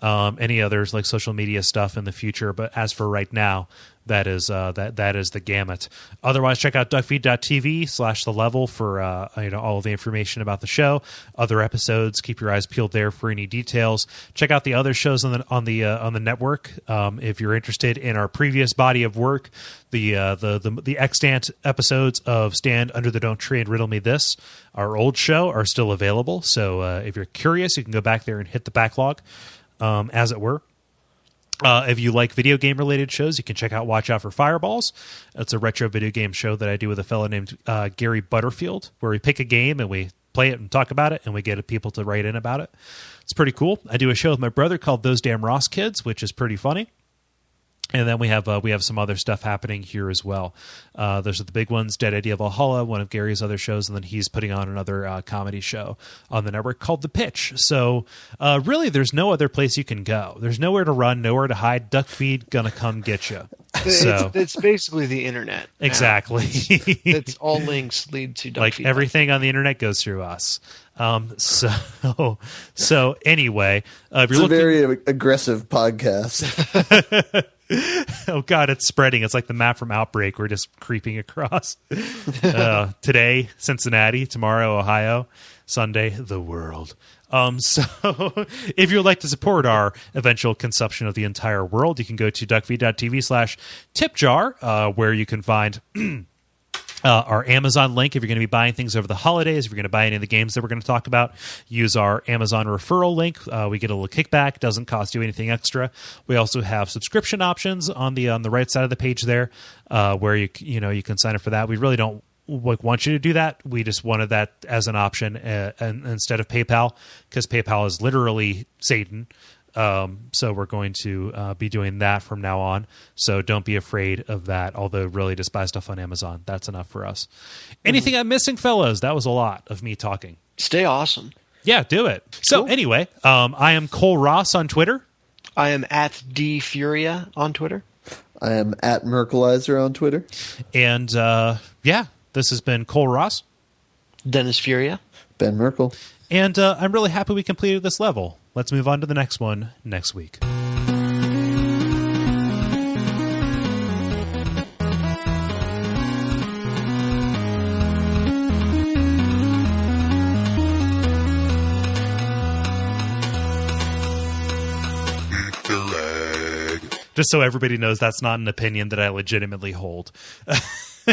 any others like social media stuff in the future. But as for right now, that is the gamut. Otherwise, check out Duckfeed.tv/The Level for all of the information about the show, other episodes. Keep your eyes peeled there for any details. Check out the other shows on the network. If you're interested in our previous body of work, the extant episodes of Stand Under the Don't Tree and Riddle Me This, our old show, are still available. So if you're curious, you can go back there and hit the backlog, as it were. If you like video game related shows, you can check out Watch Out for Fireballs. It's a retro video game show that I do with a fellow named Gary Butterfield, where we pick a game and we play it and talk about it, and we get people to write in about it. It's pretty cool. I do a show with my brother called Those Damn Ross Kids, which is pretty funny. And then we have some other stuff happening here as well. Those are the big ones: Dead Idea Valhalla, one of Gary's other shows, and then he's putting on another comedy show on the network called The Pitch. So really, there's no other place you can go. There's nowhere to run, nowhere to hide. Duckfeed gonna come get you. So it's basically the internet. Exactly. It's all links lead to Duckfeed. Like everything on the internet goes through us. So anyway, if you're it's a very aggressive podcast. Oh God, it's spreading. It's like the map from Outbreak. We're just creeping across. Today, Cincinnati. Tomorrow, Ohio. Sunday, the world. So if you'd like to support our eventual consumption of the entire world, you can go to duckfeed.tv/tipjar, where you can find our Amazon link. If you're going to be buying things over the holidays, if you're going to buy any of the games that we're going to talk about, use our Amazon referral link. We get a little kickback. Doesn't cost you anything extra. We also have subscription options on the right side of the page there, where you can sign up for that. We really don't want you to do that. We just wanted that as an option and instead of PayPal, because PayPal is literally Satan. So we're going to be doing that from now on. So don't be afraid of that. Although really just buy stuff on Amazon. That's enough for us. Anything I'm missing, fellas? That was a lot of me talking. Stay awesome. Yeah, do it. So anyway, I am Kole Ross on Twitter. I am at dfuria on Twitter. I am at Merkelizer on Twitter. And this has been Kole Ross. Dennis Furia. Ben Merkel. And I'm really happy we completed this level. Let's move on to the next one next week. Just so everybody knows, that's not an opinion that I legitimately hold.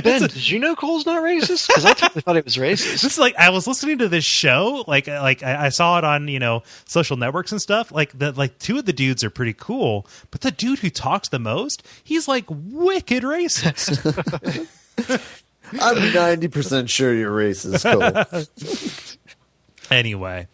Ben, did you know Cole's not racist? Because I totally thought he was racist. This is like, I was listening to this show, like I saw it on social networks and stuff. Like two of the dudes are pretty cool, but the dude who talks the most, he's like wicked racist. I'm 90% sure you're racist, Cole. Anyway.